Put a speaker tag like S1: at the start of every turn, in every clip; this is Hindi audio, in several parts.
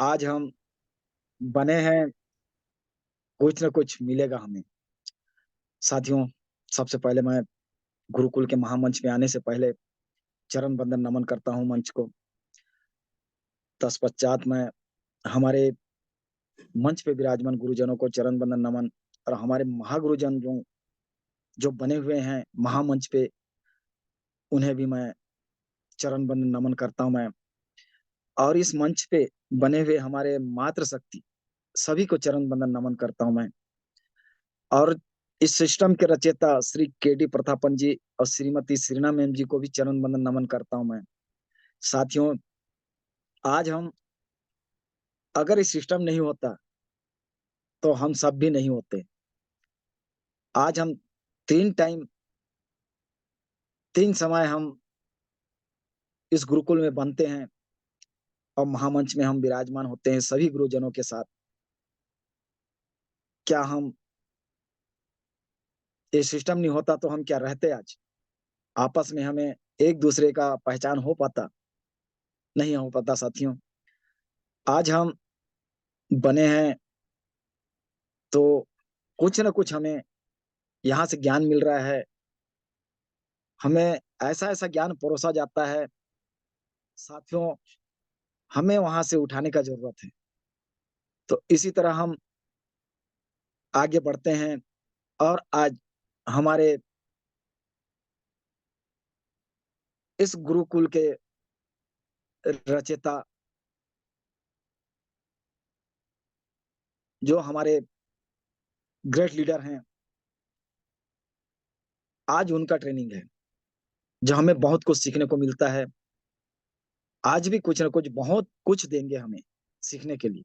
S1: आज हम बने हैं, कुछ न कुछ मिलेगा हमें। साथियों, सबसे पहले मैं गुरुकुल के महामंच में आने से पहले चरण वंदन नमन करता हूँ मंच को। तत्पश्चात मैं हमारे मंच पे विराजमान गुरुजनों को चरण वंदन नमन और हमारे महागुरुजन जो जो बने हुए हैं महामंच पे, उन्हें भी मैं चरण वंदन नमन करता हूँ मैं। और इस मंच पे बने हुए हमारे मातृशक्ति सभी को चरण वंदन नमन करता हूँ मैं। और इस सिस्टम के रचयिता श्री केडी प्रतापन जी और श्रीमती श्रीना मैम जी को भी चरण वंदन नमन करता हूं मैं। साथियों, आज हम अगर इस सिस्टम नहीं होता तो हम सब भी नहीं होते। आज हम तीन टाइम, तीन समय हम इस गुरुकुल में बनते हैं और महामंच में हम विराजमान होते हैं सभी गुरुजनों के साथ। क्या हम ये सिस्टम नहीं होता तो हम क्या रहते आज? आपस में हमें एक दूसरे का पहचान हो पाता? नहीं हो पाता साथियों। आज हम बने हैं तो कुछ न कुछ हमें यहाँ से ज्ञान मिल रहा है। हमें ऐसा ऐसा ज्ञान परोसा जाता है साथियों, हमें वहां से उठाने का जरूरत है। तो इसी तरह हम आगे बढ़ते हैं। और आज हमारे इस गुरुकुल के रचयिता, जो हमारे ग्रेट लीडर हैं, आज उनका ट्रेनिंग है, जो हमें बहुत कुछ सीखने को मिलता है। आज भी कुछ ना कुछ बहुत कुछ देंगे हमें सीखने के लिए।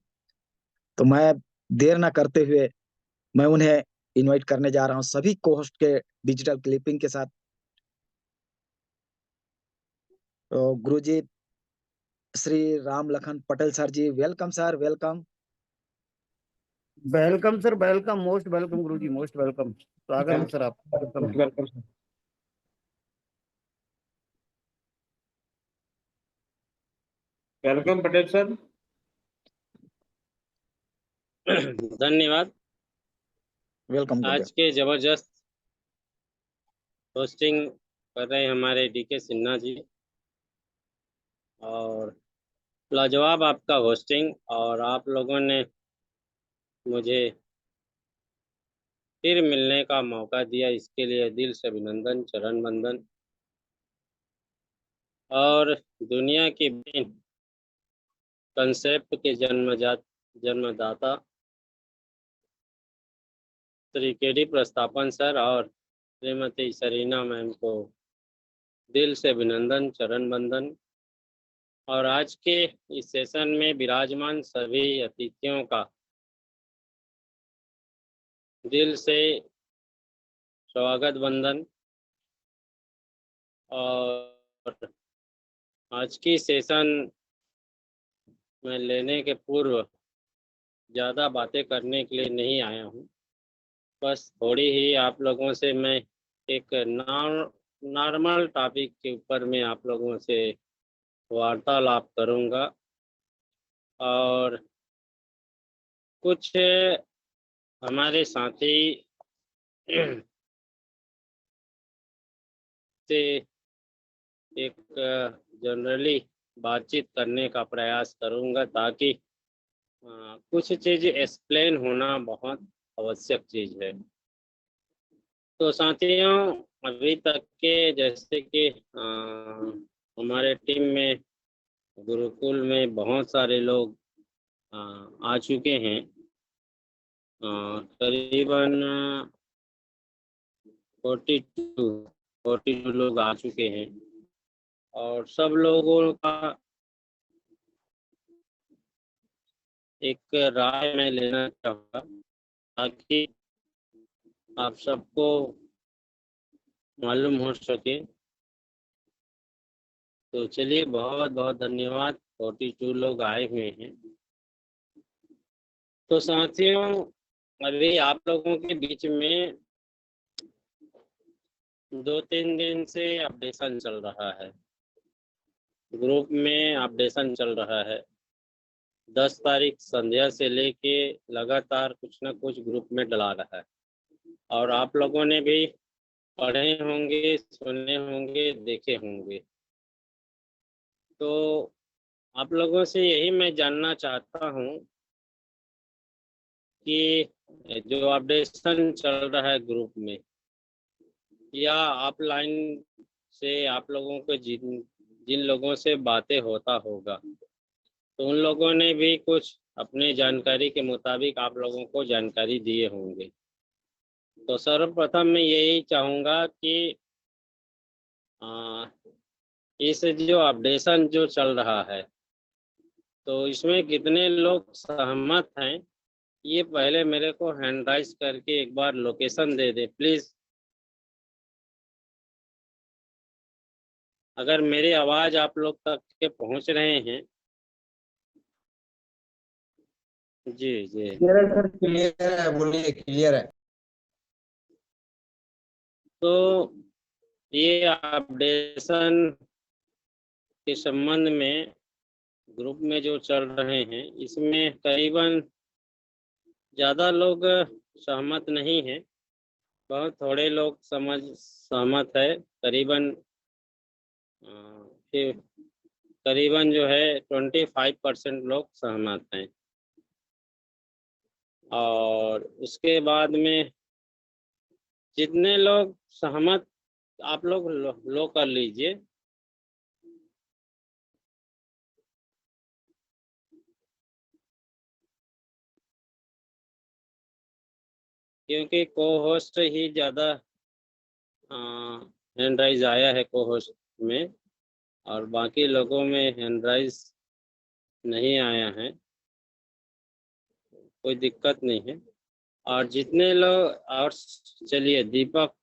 S1: तो मैं देर ना करते हुए मैं उन्हें इनवाइट करने जा रहा हूँ सभी को होस्ट के डिजिटल क्लिपिंग के साथ। तो गुरुजी Shri Ram Lakhan Patel sir ji, welcome sir, welcome.
S2: Welcome sir, welcome, most welcome गुरु जी, मोस्ट वेलकम। स्वागत है सर, आप वेलकम है।
S3: Welcome sir. Welcome Patel sir.
S4: धन्यवाद।
S1: वेलकम
S4: आज के जबरदस्त होस्टिंग कर रहे हैं हमारे डीके सिन्हा जी, और लाजवाब आपका होस्टिंग, और आप लोगों ने मुझे फिर मिलने का मौका दिया, इसके लिए दिल से अभिनंदन, चरण वंदन। और दुनिया की कंसेप्ट के जन्मदाता श्री केडी प्रस्तापन सर और श्रीमती सरीना मैम को दिल से अभिनंदन, चरण वंदन। और आज के इस सेशन में विराजमान सभी अतिथियों का दिल से स्वागत वंदन। और आज की सेशन में लेने के पूर्व ज़्यादा बातें करने के लिए नहीं आया हूँ, बस थोड़ी ही आप लोगों से मैं एक नॉर्मल टॉपिक के ऊपर में आप लोगों से वार्तालाप करूँगा। और कुछ हमारे साथी से एक जनरली बातचीत करने का प्रयास करूँगा, ताकि कुछ चीज़ एक्सप्लेन होना बहुत आवश्यक चीज़ है। तो साथियों, अभी तक के जैसे कि हमारे टीम में गुरुकुल में बहुत सारे लोग आ चुके हैं, करीबन 42 लोग आ चुके हैं। और सब लोगों का एक राय मैं लेना चाहूँगा, ताकि आप सबको मालूम हो सके। तो चलिए, बहुत बहुत धन्यवाद, 42 लोग आए हुए हैं। तो साथियों, अभी आप लोगों के बीच में 2-3 दिन से अपडेशन चल रहा है, ग्रुप में अपडेशन चल रहा है। 10 तारीख संध्या से लेके लगातार कुछ ना कुछ ग्रुप में डला रहा है, और आप लोगों ने भी पढ़े होंगे, सुने होंगे, देखे होंगे। तो आप लोगों से यही मैं जानना चाहता हूँ कि जो अपडेशन चल रहा है ग्रुप में या ऑफलाइन से आप लोगों को जिन जिन लोगों से बातें होता होगा, तो उन लोगों ने भी कुछ अपने जानकारी के मुताबिक आप लोगों को जानकारी दिए होंगे। तो सर्वप्रथम मैं यही चाहूँगा कि इस जो अपडेशन जो चल रहा है, तो इसमें कितने लोग सहमत हैं, ये पहले मेरे को हैंड राइज करके एक बार लोकेशन दे दे प्लीज़। अगर मेरी आवाज़ आप लोग तक के पहुंच रहे हैं। जी जी।
S3: क्लियर है सर, क्लियर है, बोलिए, क्लियर है।
S4: तो ये अपडेशन के संबंध में ग्रुप में जो चल रहे हैं, इसमें करीबन ज़्यादा लोग सहमत नहीं हैं, बहुत थोड़े लोग सहमत है। करीबन करीबन जो है 25% लोग सहमत हैं। और उसके बाद में जितने लोग सहमत, आप लोग लो कर लीजिए। क्योंकि को होस्ट ही ज़्यादा हैंड राइज आया है को होस्ट में, और बाकी लोगों में हैंड राइज नहीं आया है, कोई दिक्कत नहीं है। और जितने लोग, और चलिए दीपक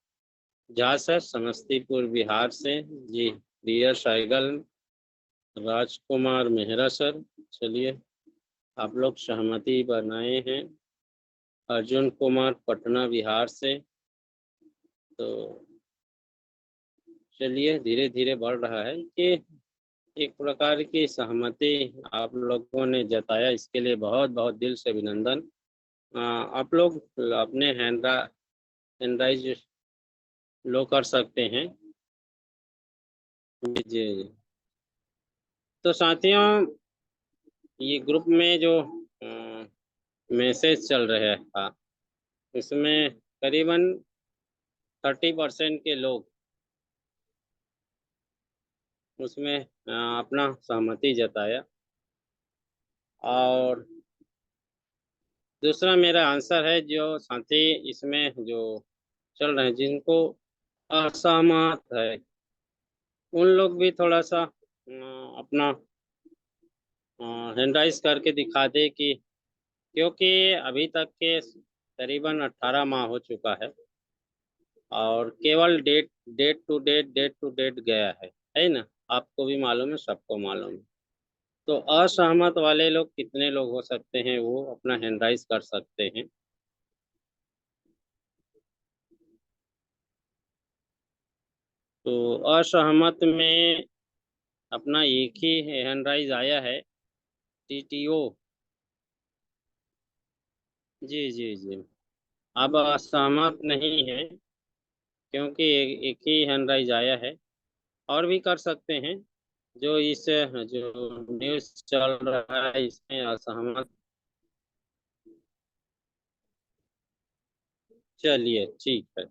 S4: झा सर समस्तीपुर बिहार से, जी डियर साइगल, राजकुमार मेहरा सर, चलिए आप लोग सहमति बनाए हैं। अर्जुन कुमार पटना बिहार से, तो चलिए धीरे धीरे बढ़ रहा है कि एक प्रकार की सहमति आप लोगों ने जताया, इसके लिए बहुत बहुत दिल से अभिनंदन। आप लोग अपने हैंड राइज लो कर सकते हैं। जी जी। तो साथियों, ये ग्रुप में जो मैसेज चल रहा था, इसमें करीबन 30% के लोग उसमें अपना सहमति जताया। और दूसरा मेरा आंसर है, जो साथी इसमें जो चल रहे हैं जिनको असहमत है, उन लोग भी थोड़ा सा अपना हैंड राइज करके दिखा दे कि, क्योंकि अभी तक के करीबन 18 माह हो चुका है और केवल डेट टू डेट गया है ना। आपको भी मालूम है, सबको मालूम है। तो असहमत वाले लोग कितने लोग हो सकते हैं, वो अपना हैंड राइज कर सकते हैं। तो असहमत में अपना एक ही हैंड राइज आया है, टीटीओ। जी जी जी। अब असहमत नहीं है, क्योंकि एक ही हैंड राइज आया है। और भी कर सकते हैं, जो इस जो न्यूज़ चल रहा है इसमें असहमत। चलिए ठीक है,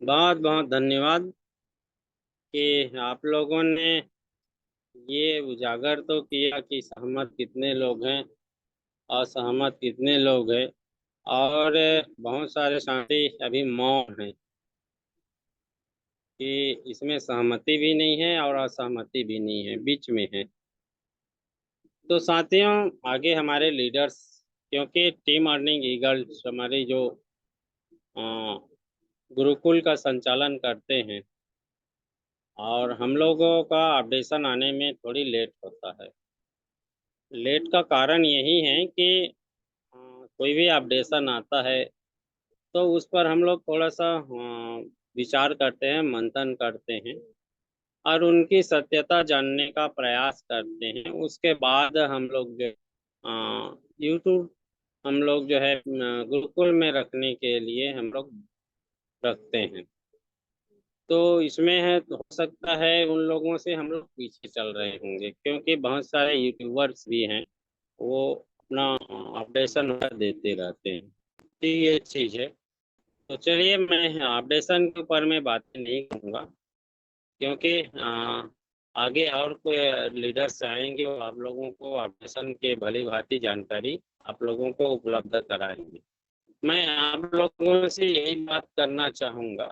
S4: बहुत बहुत धन्यवाद कि आप लोगों ने ये उजागर तो किया कि सहमत कितने लोग हैं, असहमत कितने लोग हैं। और बहुत सारे साथी अभी मौन हैं कि इसमें सहमति भी नहीं है और असहमति भी नहीं है, बीच में है। तो साथियों, आगे हमारे लीडर्स, क्योंकि टीम अर्निंग ईगल्स हमारी जो अ, गुरुकुल का संचालन करते हैं, और हम लोगों का अपडेशन आने में थोड़ी लेट होता है। लेट का कारण यही है कि कोई भी अपडेशन आता है तो उस पर हम लोग थोड़ा सा विचार करते हैं, मंथन करते हैं। और उनकी सत्यता जानने का प्रयास करते हैं। उसके बाद हम लोग यूट्यूब हम लोग जो है गुरुकुल में रखने के लिए हम लोग रखते हैं। तो इसमें है तो हो सकता है उन लोगों से हम लोग पीछे चल रहे होंगे, क्योंकि बहुत सारे यूट्यूबर्स भी हैं, वो अपना अपडेशन देते रहते हैं। तो ये चीज़ है। तो चलिए, मैं अपडेशन के ऊपर में बातें नहीं करूँगा, क्योंकि आगे और कोई लीडर्स आएंगे और आप लोगों को अपडेशन के भली भांति जानकारी आप लोगों को उपलब्ध कराएंगे। मैं आप लोगों से यही बात करना चाहूँगा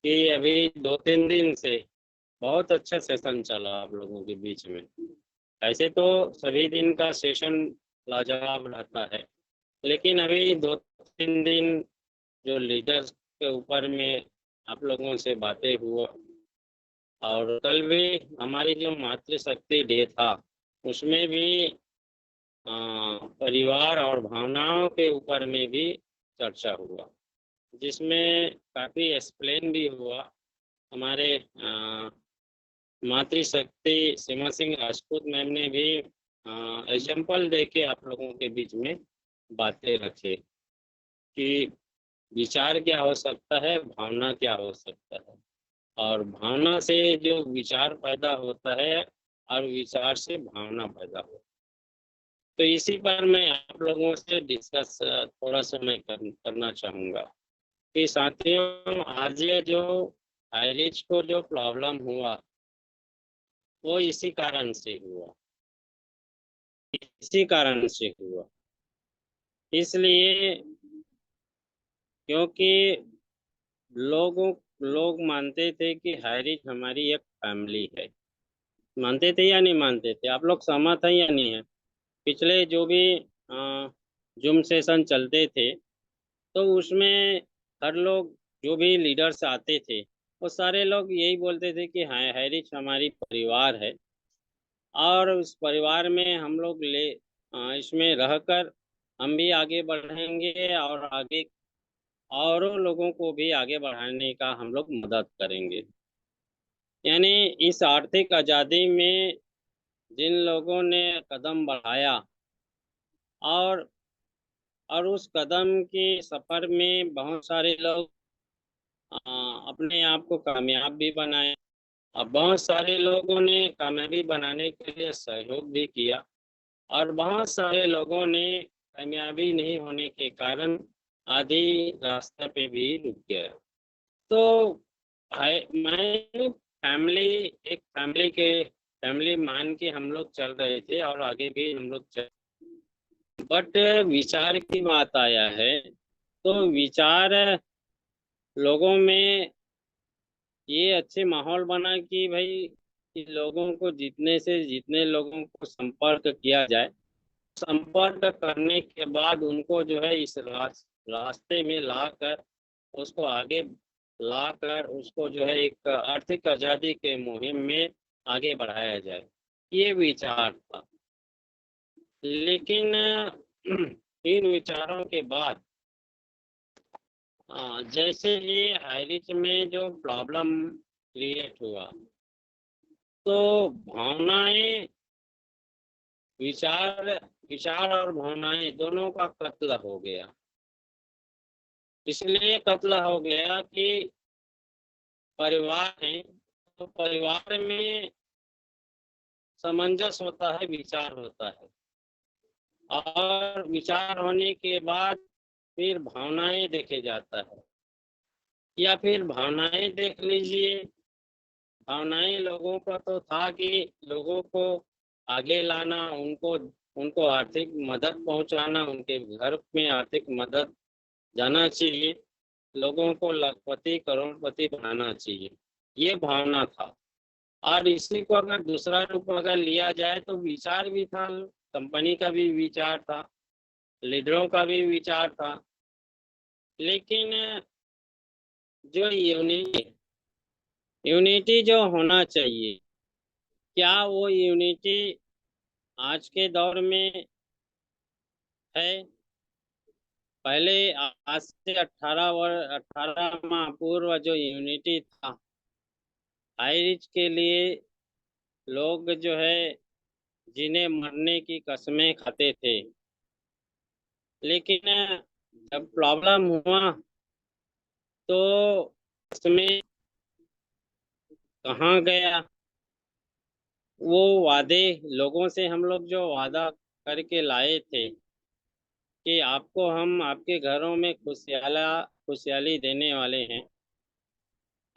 S4: कि अभी 2-3 दिन से बहुत अच्छा सेशन चला आप लोगों के बीच में। ऐसे तो सभी दिन का सेशन लाजवाब रहता है, लेकिन अभी 2-3 दिन जो लीडर्स के ऊपर में आप लोगों से बातें हुआ, और कल भी हमारी जो मातृशक्ति डे था उसमें भी परिवार और भावनाओं के ऊपर में भी चर्चा हुआ, जिसमें काफ़ी एक्सप्लेन भी हुआ। हमारे मातृशक्ति सीमा सिंह राजपूत मैम ने भी एग्जाम्पल दे के आप लोगों के बीच में बातें रखे कि विचार क्या हो सकता है, भावना क्या हो सकता है, और भावना से जो विचार पैदा होता है और विचार से भावना पैदा होता है। तो इसी पर मैं आप लोगों से डिस्कस थोड़ा सा मैं करना चाहूँगा कि साथियों, आज ये जो आयरिश को जो प्रॉब्लम हुआ वो इसी कारण से हुआ, इसी कारण से हुआ। इसलिए क्योंकि लोग मानते थे कि हाइरिच हमारी एक फैमिली है। मानते थे या नहीं मानते थे? आप लोग सहमत हैं या नहीं है? पिछले जो भी जूम सेशन चलते थे तो उसमें हर लोग, जो भी लीडर्स आते थे, वो सारे लोग यही बोलते थे कि हाँ, हाइरिच हमारी परिवार है और उस परिवार में हम लोग इसमें रहकर हम भी आगे बढ़ेंगे और आगे औरों लोगों को भी आगे बढ़ाने का हम लोग मदद करेंगे। यानी इस आर्थिक आज़ादी में जिन लोगों ने कदम बढ़ाया और उस कदम के सफ़र में बहुत सारे लोग अपने आप को कामयाब भी बनाए, और बहुत सारे लोगों ने कामयाबी बनाने के लिए सहयोग भी किया, और बहुत सारे लोगों ने कामयाबी नहीं होने के कारण आधी रास्ते पे भी रुक गया। तो मैं फैमिली, एक फैमिली मान के हम लोग चल रहे थे और आगे भी हम लोग चल, बट विचार की बात आया है तो विचार लोगों में ये अच्छे माहौल बना कि भाई कि लोगों को जितने से जितने लोगों को संपर्क किया जाए, संपर्क करने के बाद उनको जो है इस रास्ते में लाकर, उसको आगे लाकर उसको जो है एक आर्थिक आज़ादी के मुहिम में आगे बढ़ाया जाए, ये विचार था। लेकिन इन विचारों के बाद जैसे ही हाइरिच में जो प्रॉब्लम क्रिएट हुआ तो भावनाएं, विचार विचार और भावनाएं दोनों का कत्ल हो गया। इसलिए कत्ल हो गया कि परिवार है तो परिवार में सामंजस्य होता है, विचार होता है, और विचार होने के बाद फिर भावनाएं देखे जाता है, या फिर भावनाएं देख लीजिए। भावनाएं लोगों का तो था कि लोगों को आगे लाना, उनको आर्थिक मदद पहुंचाना, उनके घर में आर्थिक मदद जाना चाहिए, लोगों को लखपति करोड़पति बनाना चाहिए, ये भावना था। और इसी को अगर दूसरा रूप अगर लिया जाए तो विचार भी था, कंपनी का भी विचार था, लीडरों का भी विचार था। लेकिन जो यूनिटी जो होना चाहिए, क्या वो यूनिटी आज के दौर में है? पहले आज से 18 माह पूर्व जो यूनिटी था हाई रिच के लिए लोग जो है जिन्हें मरने की कसमें खाते थे, लेकिन जब प्रॉब्लम हुआ तो उसमें कहाँ गया वो वादे। लोगों से हम लोग जो वादा करके लाए थे कि आपको हम आपके घरों में खुशहाली देने वाले हैं,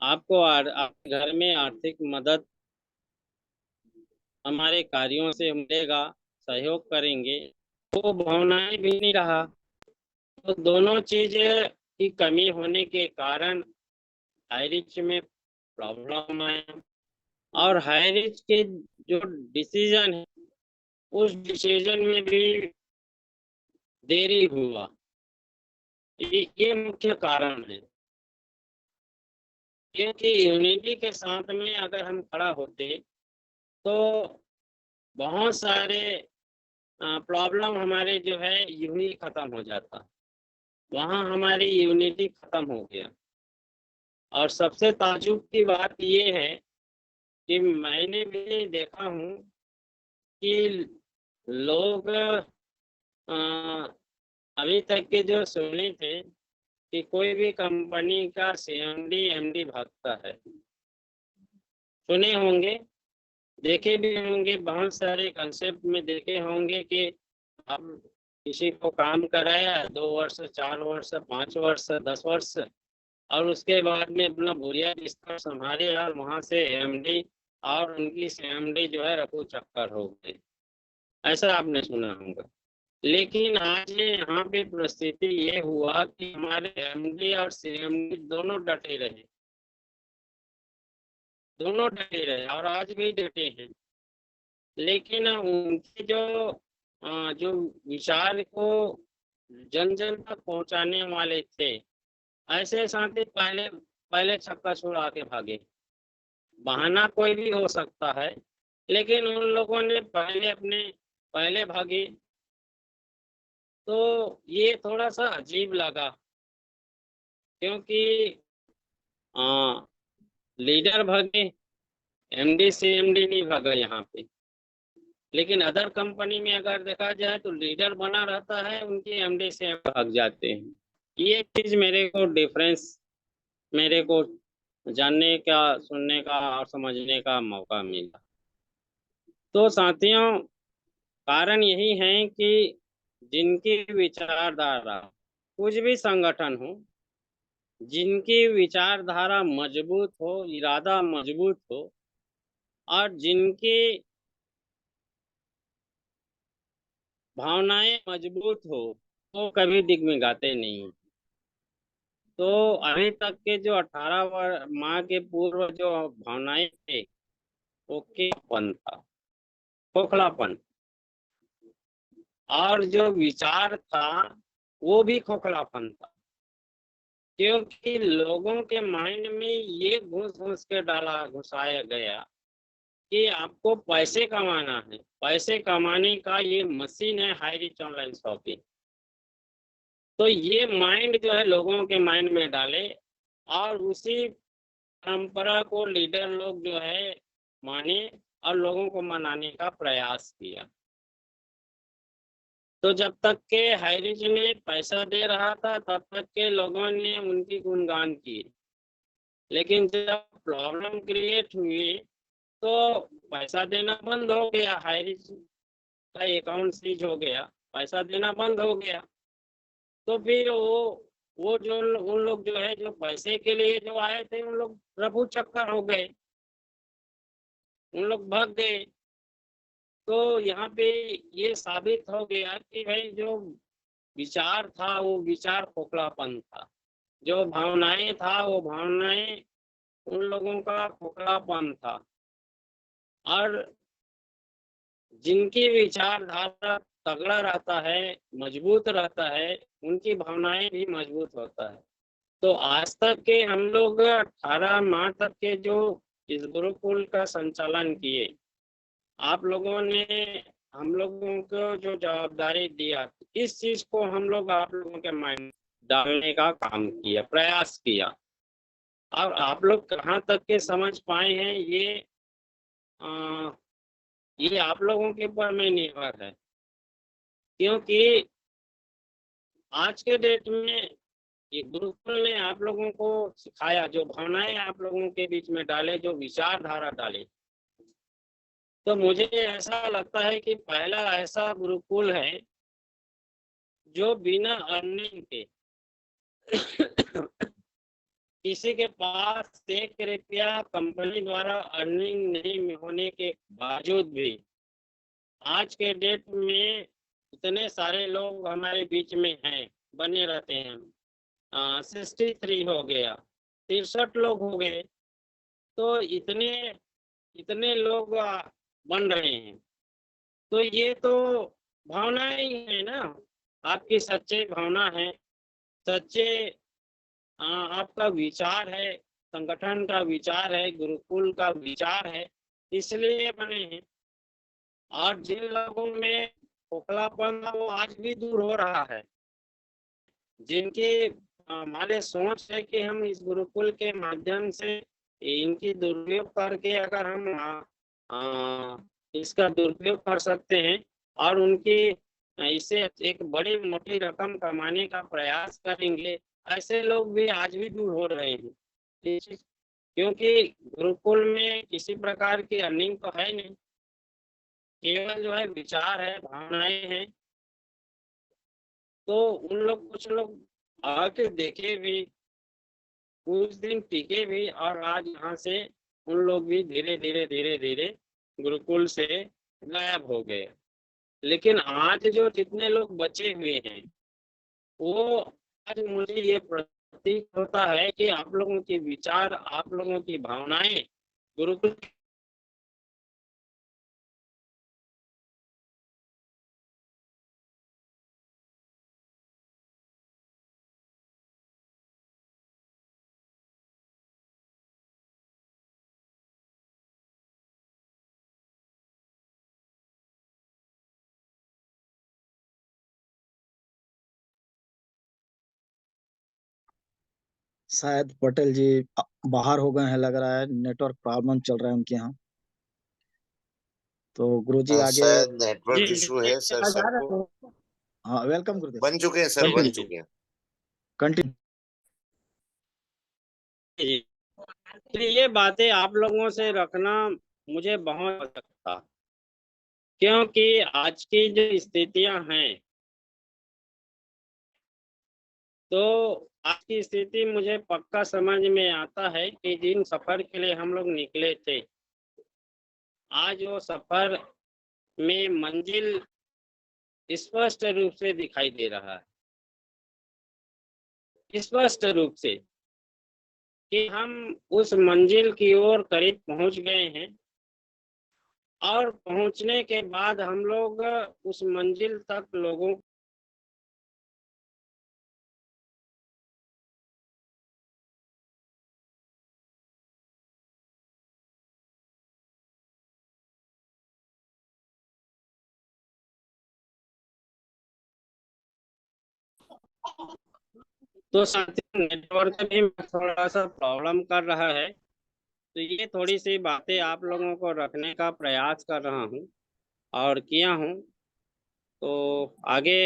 S4: आपको आपके घर में आर्थिक मदद हमारे कार्यों से मिलेगा, सहयोग करेंगे, वो भावनाएं भी नहीं रहा। तो दोनों चीजें की कमी होने के कारण हाई रिच में प्रॉब्लम आया, और हाई रिच के जो डिसीजन है उस डिसीजन में भी देरी हुआ। ये मुख्य कारण है, क्योंकि यूनिटी के साथ में अगर हम खड़ा होते तो बहुत सारे प्रॉब्लम हमारे जो है यूं ही खत्म हो जाता। वहाँ हमारी यूनिटी खत्म हो गया। और सबसे ताज्जुब की बात ये है कि मैंने भी देखा हूँ कि लोग अभी तक के जो सुने थे कि कोई भी कंपनी का सीएमडी एमडी भागता है, सुने होंगे, देखे भी होंगे, बहुत सारे कंसेप्ट में देखे होंगे कि अब किसी को काम कराया 2 वर्ष 4 वर्ष 5 वर्ष 10 वर्ष, और उसके बाद में अपना बुनियादी स्तर संभाले और वहां से एमडी और उनकी सीएमडी जो है रफू चक्कर हो गए। ऐसा आपने सुना होगा। लेकिन आज यहाँ पे परिस्थिति ये हुआ कि हमारे एमडी और सीएमडी दोनों डटे रहे, दोनों डटे रहे और आज भी डटे हैं। लेकिन उनके जो विचार को जन जन तक पहुंचाने वाले थे, ऐसे साथी पहले पहले छक्का छुड़ा के भागे। बहाना कोई भी हो सकता है, लेकिन उन लोगों ने पहले भागे। तो ये थोड़ा सा अजीब लगा, क्योंकि लीडर भागे, एमडी सीएमडी नहीं भागा यहाँ पे। लेकिन अदर कंपनी में अगर देखा जाए तो लीडर बना रहता है, उनके एमडी से भाग जाते हैं। ये चीज मेरे को डिफरेंस मेरे को जानने का, सुनने का और समझने का मौका मिला। तो साथियों, कारण यही है कि जिनकी विचारधारा, कुछ भी संगठन हो, जिनकी विचारधारा मजबूत हो, इरादा मजबूत हो और जिनकी भावनाएं मजबूत हो, वो कभी डिगमिगाते नहीं। तो अभी तक के जो 18 माह के पूर्व जो भावनाएं थे वो केपन था, खोखलापन, और जो विचार था वो भी खोखलापन था। क्योंकि लोगों के माइंड में ये घुस के घुसाया गया कि आपको पैसे कमाना है, पैसे कमाने का ये मशीन है हाई रिच ऑनलाइन शॉपिंग। तो ये माइंड जो है लोगों के माइंड में डाले और उसी परंपरा को लीडर लोग जो है माने और लोगों को मनाने का प्रयास किया। तो जब तक के हाई रिच ने पैसा दे रहा था तब तक के लोगों ने उनकी गुणगान की। लेकिन जब प्रॉब्लम क्रिएट हुई तो पैसा देना बंद हो गया, हाई रिच का अकाउंट सीज हो गया, पैसा देना बंद हो गया। तो फिर वो जो उन लोग जो है जो पैसे के लिए जो आए थे उन लोग रफू चक्कर हो गए, उन लोग भाग गए। तो यहाँ पे ये साबित हो गया कि भाई जो विचार था वो विचार खोखलापन था, जो भावनाएं था वो भावनाएं उन लोगों का खोखलापन था। और जिनकी विचारधारा तगड़ा रहता है, मजबूत रहता है, उनकी भावनाएं भी मजबूत होता है। तो आज तक के हम लोग 18 माह तक के जो इस गुरुकुल का संचालन किए, आप लोगों ने हम लोगों को जो जवाबदारी दिया, इस चीज को हम लोग आप लोगों के माइंड डालने का काम किया, प्रयास किया। और आप लोग कहाँ तक के समझ पाए हैं ये आप लोगों के ऊपर में निर्भर है, क्योंकि आज के डेट में ये गुरुकुल ने आप लोगों को सिखाया, जो भावनाएं आप लोगों के बीच में डाले, जो विचारधारा डाले, तो मुझे ऐसा लगता है कि पहला ऐसा गुरुकुल है जो बिना अर्निंग के किसी के पास 1 रुपया कंपनी द्वारा अर्निंग नहीं होने के बावजूद भी आज के डेट में इतने सारे लोग हमारे बीच में हैं, बने रहते हैं। 63 हो गया, 63 लोग हो गए, तो इतने लोग बन रहे हैं। तो ये तो भावना ही है ना, आपकी सच्चे भावना है, सच्चे आपका विचार है, संगठन का विचार है, गुरुकुल का विचार है, इसलिए बने हैं। और जिन लोगों में खोखलापन है वो आज भी दूर हो रहा है, जिनकी हमारे सोच है कि हम इस गुरुकुल के माध्यम से इनकी दुरुपयोग करके अगर हम इसका दुरुपयोग कर सकते हैं और उनकी इससे एक बड़ी मोटी रकम कमाने का प्रयास करेंगे, ऐसे लोग भी आज भी दूर हो रहे हैं। क्योंकि गुरुकुल में किसी प्रकार की अर्निंग तो है नहीं, केवल जो है विचार है, भावनाएं हैं। तो उन लोग, कुछ लोग आके देखे भी, कुछ दिन टिके भी, और आज यहाँ से उन लोग भी धीरे धीरे गुरुकुल से गायब हो गए। लेकिन आज जो जितने लोग बचे हुए हैं, वो आज मुझे ये प्रतीत होता है कि आप लोगों के विचार, आप लोगों की भावनाएं गुरुकुल
S1: शायद पटेल जी बाहर हो गए हैं, लग रहा है नेटवर्क प्रॉब्लम चल रहा है उनके यहाँ। तो गुरुजी आगे।
S3: शायद
S4: जी
S3: नेटवर्क इशू है सर
S2: आज आ रहा
S3: सबको।
S2: है।
S1: हाँ, वेलकम गुरुदेव।
S3: बन चुके हैं सर, बन
S4: जी
S3: चुके हैं।
S1: कंटिन्यू।
S4: जी। तो ये बातें आप लोगों से रखना मुझे बहुत अच्छा लगता, क्योंकि आज की जो स्थितियां हैं, तो आज की स्थिति मुझे पक्का समझ में आता है कि जिन सफर के लिए हम लोग निकले थे, आज वो सफर में मंजिल स्पष्ट रूप से दिखाई दे रहा है, स्पष्ट रूप से कि हम उस मंजिल की ओर करीब पहुंच गए हैं। और पहुंचने के बाद हम लोग उस मंजिल तक लोगों तो साथियों, नेटवर्क भी थोड़ा सा प्रॉब्लम कर रहा है, तो ये थोड़ी सी बातें आप लोगों को रखने का प्रयास कर रहा हूँ और किया हूँ। तो आगे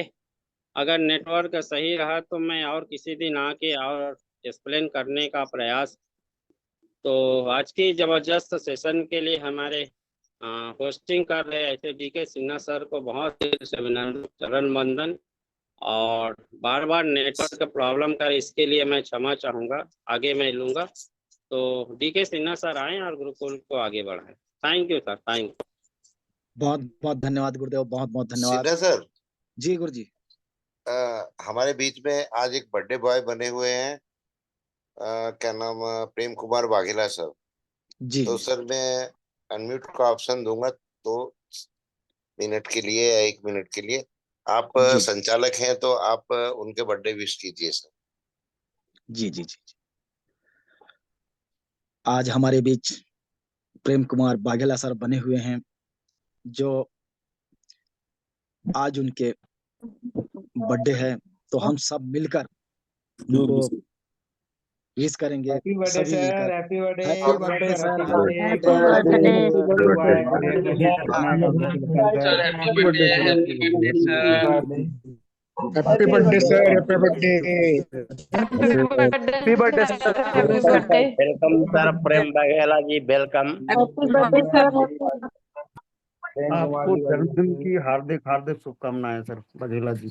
S4: अगर नेटवर्क सही रहा तो मैं और किसी दिन आके और एक्सप्लेन करने का प्रयास। तो आज की जबरदस्त सेशन के लिए हमारे होस्टिंग कर रहे ऐसे डीके सिन्हा सर को बहुत दिल से अभिनंदन, चरण वंदन। और बार बार नेटवर्क प्रॉब्लम का इसके लिए मैं क्षमा चाहूँगा, आगे मैं लूँगा। तो डीके सिन्हा सर आए और गुरुकुल को आगे बढ़ाएं। Thank you sir, thank you.
S1: बहुत बहुत धन्यवाद गुरुदेव, बहुत बहुत धन्यवाद।
S3: सिन्हा सर,
S1: जी गुरुजी।
S3: हमारे बीच में आज एक बर्थडे बॉय बने हुए हैं। क्या नाम, प्रेम कुमार वाघेला सर।
S1: जी
S3: तो
S1: जी।
S3: सर मैं अनम्यूट का ऑप्शन दूंगा, 2 मिनट के लिए या 1 मिनट के लिए। आप
S1: जी
S3: संचालक हैं तो आप उनके बर्थडे विश कीजिए सर।
S1: जी जी जी। आज हमारे बीच प्रेम कुमार बाघेला सर बने हुए हैं, जो आज उनके बर्थडे है। तो हम सब मिलकर उनको विश करेंगे
S2: हैप्पी बर्थडे
S1: सभी
S2: सर,
S1: मिलकर।
S2: Happy birthday,
S1: happy birthday sir,
S5: happy birthday.
S6: Happy birthday sir, happy birthday.
S5: Happy birthday sir, happy birthday.
S4: Welcome sir Prem Baghela ji, welcome.
S5: Happy birthday sir.
S2: आपको जन्मदिन की हार्दिक हार्दिक शुभकामनाएं सर बघेला जी।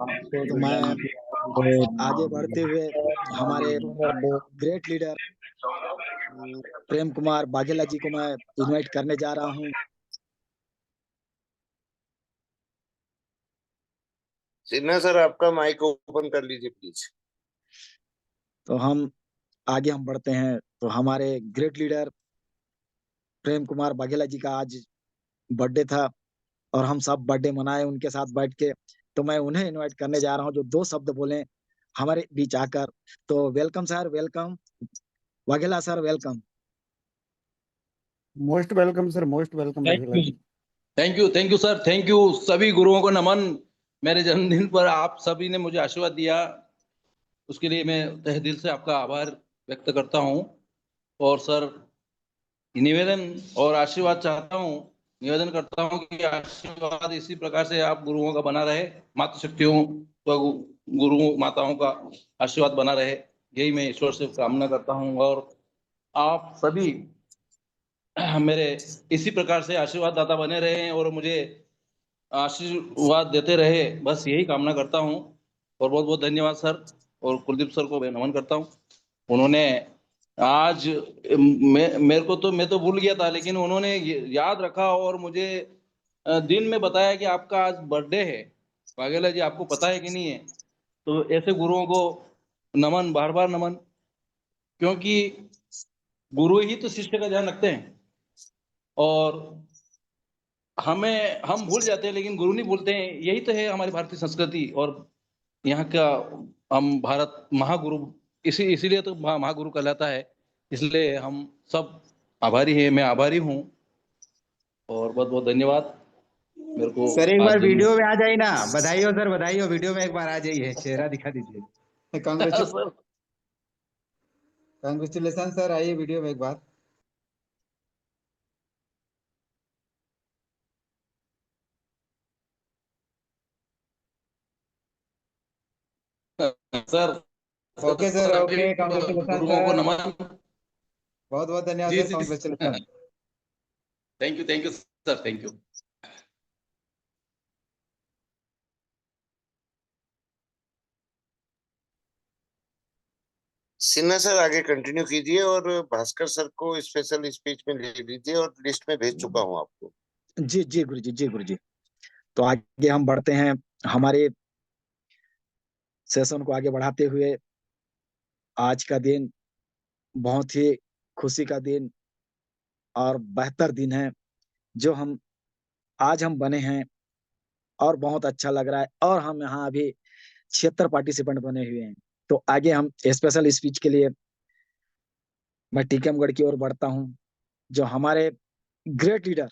S1: तो मैं आगे बढ़ते हुए हमारे ग्रेट लीडर प्रेम कुमार बाघेला जी को मैं इनवाइट करने जा रहा हूँ।
S3: सिन्हा सर, आपका माइक ओपन कर लीजिए प्लीज।
S1: तो हम आगे बढ़ते हैं। तो हमारे ग्रेट लीडर प्रेम कुमार बाघेला जी का आज बर्थडे था और हम सब बर्थडे मनाए उनके साथ बैठ के। तो मैं उन्हें इनवाइट करने जा रहा हूँ जो 2 शब्द बोले हमारे बीच आकर। तो welcome sir, welcome Vaghela sir, welcome.
S2: Most welcome sir, most welcome Baghela ji.
S6: Thank you sir, thank you. सभी गुरुओं को नमन। मेरे जन्मदिन पर आप सभी ने मुझे आशीर्वाद दिया, उसके लिए मैं तहे दिल से आपका आभार व्यक्त करता हूँ। और सर, निवेदन और आशीर्वाद चाहता हूँ, निवेदन करता हूँ कि आशीर्वाद इसी प्रकार से आप गुरुओं का बना रहे, मातृशक्तियों का, गुरु माताओं का आशीर्वाद बना रहे, यही मैं ईश्वर से कामना करता हूँ। और आप सभी मेरे इसी प्रकार से आशीर्वाद दाता बने रहे और मुझे आशीर्वाद देते रहे, बस यही कामना करता हूँ। और बहुत बहुत धन्यवाद सर। और कुलदीप सर को मैं नमन करता हूँ। उन्होंने आज मैं तो भूल गया था, लेकिन उन्होंने याद रखा और मुझे दिन में बताया कि आपका आज बर्थडे है। वाघेला जी, आपको पता है कि नहीं है? तो ऐसे गुरुओं को नमन, बार बार नमन, क्योंकि गुरु ही तो शिष्य का ध्यान रखते हैं। और हम भूल जाते हैं लेकिन गुरु नहीं भूलते हैं। यही तो है हमारी भारतीय संस्कृति और यहाँ का, हम भारत महागुरु, इसीलिए तो महागुरु कहलाता है। इसलिए हम सब आभारी हैं, मैं आभारी हूँ। और बहुत बहुत धन्यवाद मेरे को
S2: सर एक
S6: आज
S2: बार
S6: जन्म
S2: वीडियो में आ जाइए ना, बधाई हो सर, बधाई हो। वीडियो में एक बार आ जाइए, चेहरा दिखा दीजिए। कांग्रेचुलेशन सर, आइए वीडियो में एक बार।
S6: सर,
S2: ओके सर,
S6: सभी
S2: ओके, कांग्रेचुलेशन
S6: गुरुओं को
S2: सर।
S6: नमन।
S2: बहुत बहुत धन्यवाद
S6: जी
S2: सर,
S6: जी,
S2: congratulation.
S6: Thank you sir, thank you.
S3: Sinha sir, आगे कंटिन्यू कीजिए और भास्कर सर को स्पेशल स्पीच में ले लीजिए और लिस्ट में भेज चुका हूँ आपको।
S1: जी जी गुरु जी, जी गुरु जी। तो आगे हम बढ़ते हैं हमारे सेशन को आगे बढ़ाते हुए। आज का दिन बहुत ही खुशी का दिन और बेहतर दिन है जो हम बने हैं। और बहुत अच्छा लग रहा है और हम यहाँ अभी 76 पार्टिसिपेंट बने हुए हैं। तो आगे हम स्पेशल स्पीच के लिए मैं टीकमगढ़ की ओर बढ़ता हूँ। जो हमारे ग्रेट लीडर,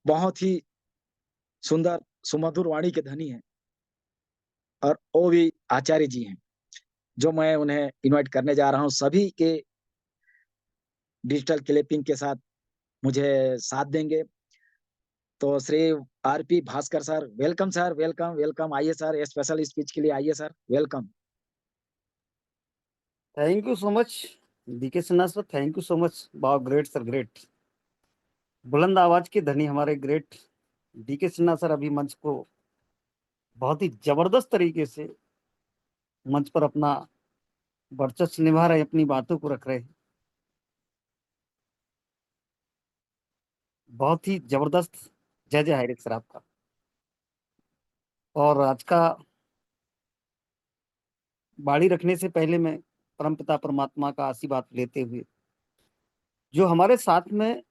S1: बहुत ही सुंदर सुमधुर वाणी के धनी हैं और वो भी आचार्य जी हैं, जो मैं उन्हें इनवाइट करने जा रहा हूँ। सभी के डिजिटल क्लिपिंग के साथ मुझे साथ देंगे। तो Shri RP Bhaskar sir, welcome sir, welcome welcome. आइए सर, स्पेशल स्पीच के लिए आइए sir, welcome.
S2: Thank you so much DK Sinha sir, thank you so much. वाह, ग्रेट सर, ग्रेट। बुलंद आवाज के धनी हमारे ग्रेट डीके सिन्हा सर अभी मंच को बहुत ही जबरदस्त तरीके से मंच पर अपना वर्चस्व निभा रहे हैं, अपनी बातों को रख रहे हैं। बहुत ही जबरदस्त। जय जय हायरेक सर आपका। और आज का बाड़ी रखने से पहले मैं परमपिता परमात्मा का आशीर्वाद लेते हुए, जो हमारे साथ में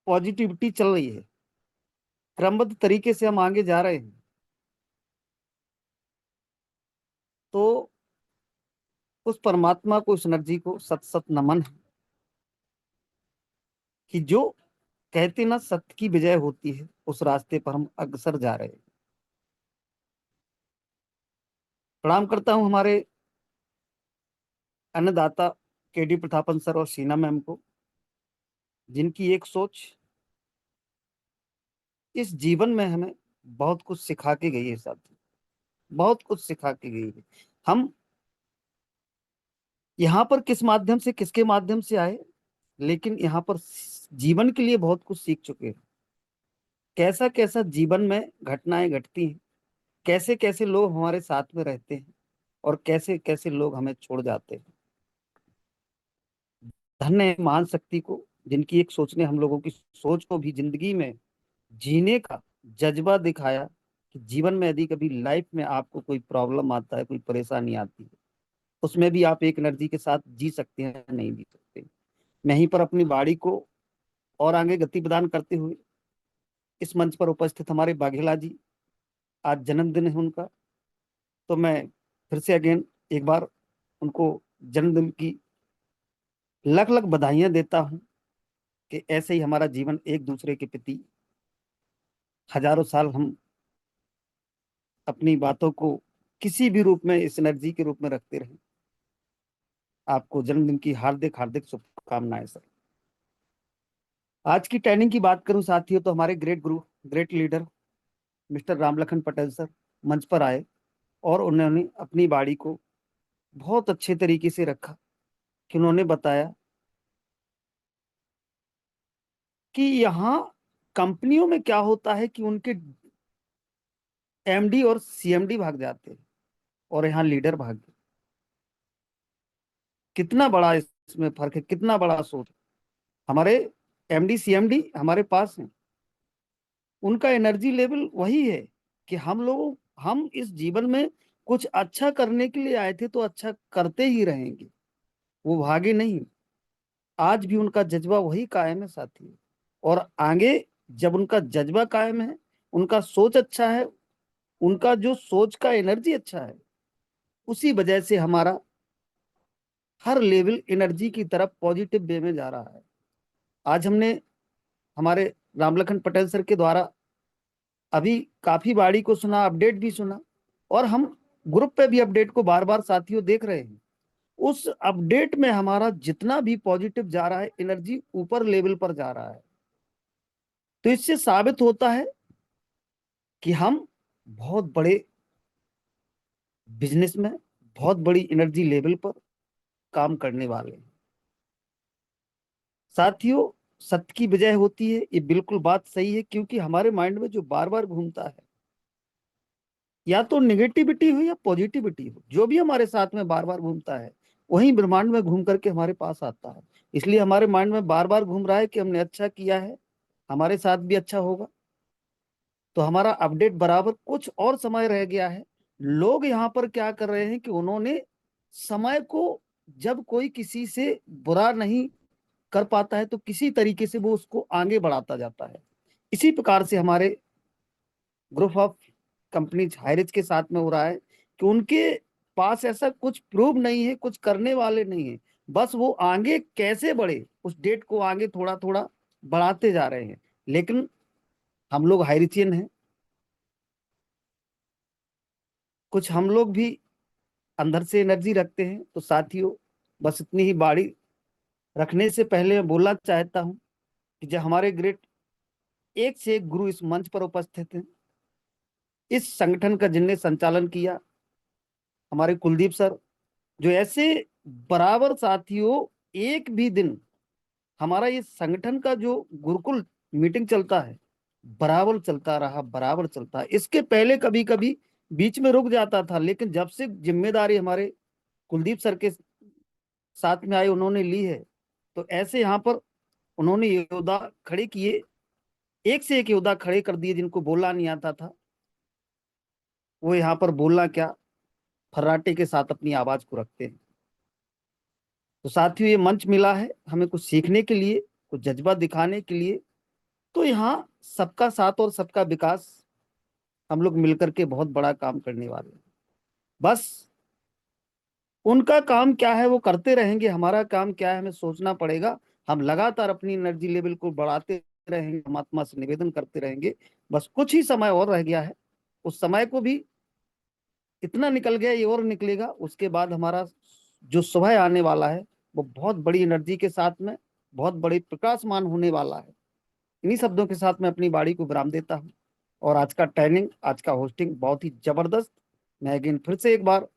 S2: पॉजिटिविटी चल रही है, क्रमबद्ध तरीके से हम आगे जा रहे हैं, तो उस परमात्मा को, उस एनर्जी को सत सत नमन है कि जो कहते ना सत्य की विजय होती है, उस रास्ते पर हम अग्रसर जा रहे हैं। प्रणाम करता हूं हमारे अन्नदाता केडी प्रतापन सर और शीना मैम को, जिनकी एक सोच इस जीवन में हमें बहुत कुछ सिखा के गई है साथी, बहुत कुछ सिखा के गई है। हम यहाँ पर किस माध्यम से, किसके माध्यम से आए, लेकिन यहाँ पर जीवन के लिए बहुत कुछ सीख चुके हैं। कैसा कैसा जीवन में घटनाएं घटती हैं, कैसे कैसे लोग हमारे साथ में रहते हैं और कैसे कैसे लोग हमें छोड़ जाते हैं। धन्य है महान शक्ति को, जिनकी एक सोच ने हम लोगों की सोच को भी जिंदगी में जीने का जज्बा दिखाया कि जीवन में यदि कभी लाइफ में आपको कोई प्रॉब्लम आता है, कोई परेशानी आती है, उसमें भी आप एक एनर्जी के साथ जी सकते हैं, नहीं जी सकते। मैं यहीं पर अपनी बाड़ी को और आगे गति प्रदान करते हुए इस मंच पर उपस्थित हमारे बाघेला जी, आज जन्मदिन है उनका, तो मैं फिर से अगेन एक बार उनको जन्मदिन की लख लख बधाइयां देता हूं कि ऐसे ही हमारा जीवन एक दूसरे के प्रति हजारों साल हम अपनी बातों को किसी भी रूप में इस एनर्जी के रूप में रखते रहें। आपको जन्मदिन की हार्दिक हार्दिक शुभकामनाएं सर। आज की ट्रेनिंग की बात करूं साथियों, तो हमारे ग्रेट गुरु, great leader mister Ramlakhan Patel sir मंच पर आए और उन्होंने अपनी बाड़ी को बहुत अच्छे तरीके से रखा कि उन्होंने बताया कि यहाँ कंपनियों में क्या होता है कि उनके एमडी और सीएमडी भाग जाते हैं और यहाँ लीडर भाग गए। कितना बड़ा इसमें फर्क है, कितना बड़ा सोच। हमारे एमडी सीएमडी हमारे पास हैं, उनका एनर्जी लेवल वही है कि हम इस जीवन में कुछ अच्छा करने के लिए आए थे तो अच्छा करते ही रहेंगे, वो भागे नहीं। आज भी उनका जज्बा वही कायम है साथी, और आगे जब उनका जज्बा कायम है, उनका सोच अच्छा है, उनका जो सोच का एनर्जी अच्छा है, उसी वजह से हमारा हर लेवल एनर्जी की तरफ पॉजिटिव वे में जा रहा है। आज हमने हमारे रामलखन पटेल सर के द्वारा अभी काफी बाड़ी को सुना, अपडेट भी सुना, और हम ग्रुप पे भी अपडेट को बार बार साथियों देख रहे हैं। उस अपडेट में हमारा जितना भी पॉजिटिव जा रहा है, एनर्जी ऊपर लेवल पर जा रहा है। तो इससे साबित होता है कि हम बहुत बड़े बिजनेस में, बहुत बड़ी एनर्जी लेवल पर काम करने वाले हैं। साथियों, सत्य की विजय होती है, ये बिल्कुल बात सही है, क्योंकि हमारे माइंड में जो बार बार घूमता है, या तो निगेटिविटी हो या पॉजिटिविटी हो, जो भी हमारे साथ में बार बार घूमता है वही ब्रह्मांड में घूम करके हमारे पास आता है। इसलिए हमारे माइंड में बार बार घूम रहा है कि हमने अच्छा किया है, हमारे साथ भी अच्छा होगा। तो हमारा अपडेट बराबर कुछ और समय रह गया है। लोग यहाँ पर क्या कर रहे हैं कि उन्होंने समय को, जब कोई किसी से बुरा नहीं कर पाता है तो किसी तरीके से वो उसको आगे बढ़ाता जाता है। इसी प्रकार से हमारे ग्रुप ऑफ कंपनीज हाइरिज के साथ में हो रहा है कि उनके पास ऐसा कुछ प्रूव नहीं है, कुछ करने वाले नहीं है, बस वो आगे कैसे बढ़े उस डेट को आगे थोड़ा थोड़ा बढ़ाते जा रहे हैं। लेकिन हम लोग हाइरिचियन हैं, कुछ हम लोग भी अंदर से एनर्जी रखते हैं। तो साथियों, बस इतनी ही बाड़ी रखने से पहले मैं बोलना चाहता हूं कि जो हमारे ग्रेट एक से एक गुरु इस मंच पर उपस्थित हैं, इस संगठन का जिनने संचालन किया, हमारे कुलदीप सर, जो ऐसे बराबर साथियों एक भी दिन हमारा ये संगठन का जो गुरुकुल मीटिंग चलता है बराबर चलता रहा, बराबर चलता है। इसके पहले कभी कभी बीच में रुक जाता था, लेकिन जब से जिम्मेदारी हमारे कुलदीप सर के साथ में आए, उन्होंने ली है, तो ऐसे यहाँ पर उन्होंने योद्धा खड़े किए, एक से एक योद्धा खड़े कर दिए जिनको बोलना नहीं आता था। वो यहाँ पर बोलना क्या, फर्राटे के साथ अपनी आवाज को रखते हैं। तो साथियों, ये मंच मिला है हमें कुछ सीखने के लिए, कुछ जज्बा दिखाने के लिए। तो यहाँ सबका साथ और सबका विकास, हम लोग मिलकर के बहुत बड़ा काम करने वाले हैं। बस उनका काम क्या है वो करते रहेंगे, हमारा काम क्या है हमें सोचना पड़ेगा। हम लगातार अपनी एनर्जी लेवल को बढ़ाते रहेंगे, परमात्मा से निवेदन करते रहेंगे। बस कुछ ही समय और रह गया है, उस समय को भी इतना निकल गया, ये और निकलेगा। उसके बाद हमारा जो सुबह आने वाला है वो बहुत बड़ी एनर्जी के साथ में, बहुत बड़ी प्रकाशमान होने वाला है। इन्हीं शब्दों के साथ मैं अपनी बाड़ी को विराम देता हूँ। और आज का ट्रेनिंग, आज का होस्टिंग बहुत ही जबरदस्त। मैं अगेन फिर से एक बार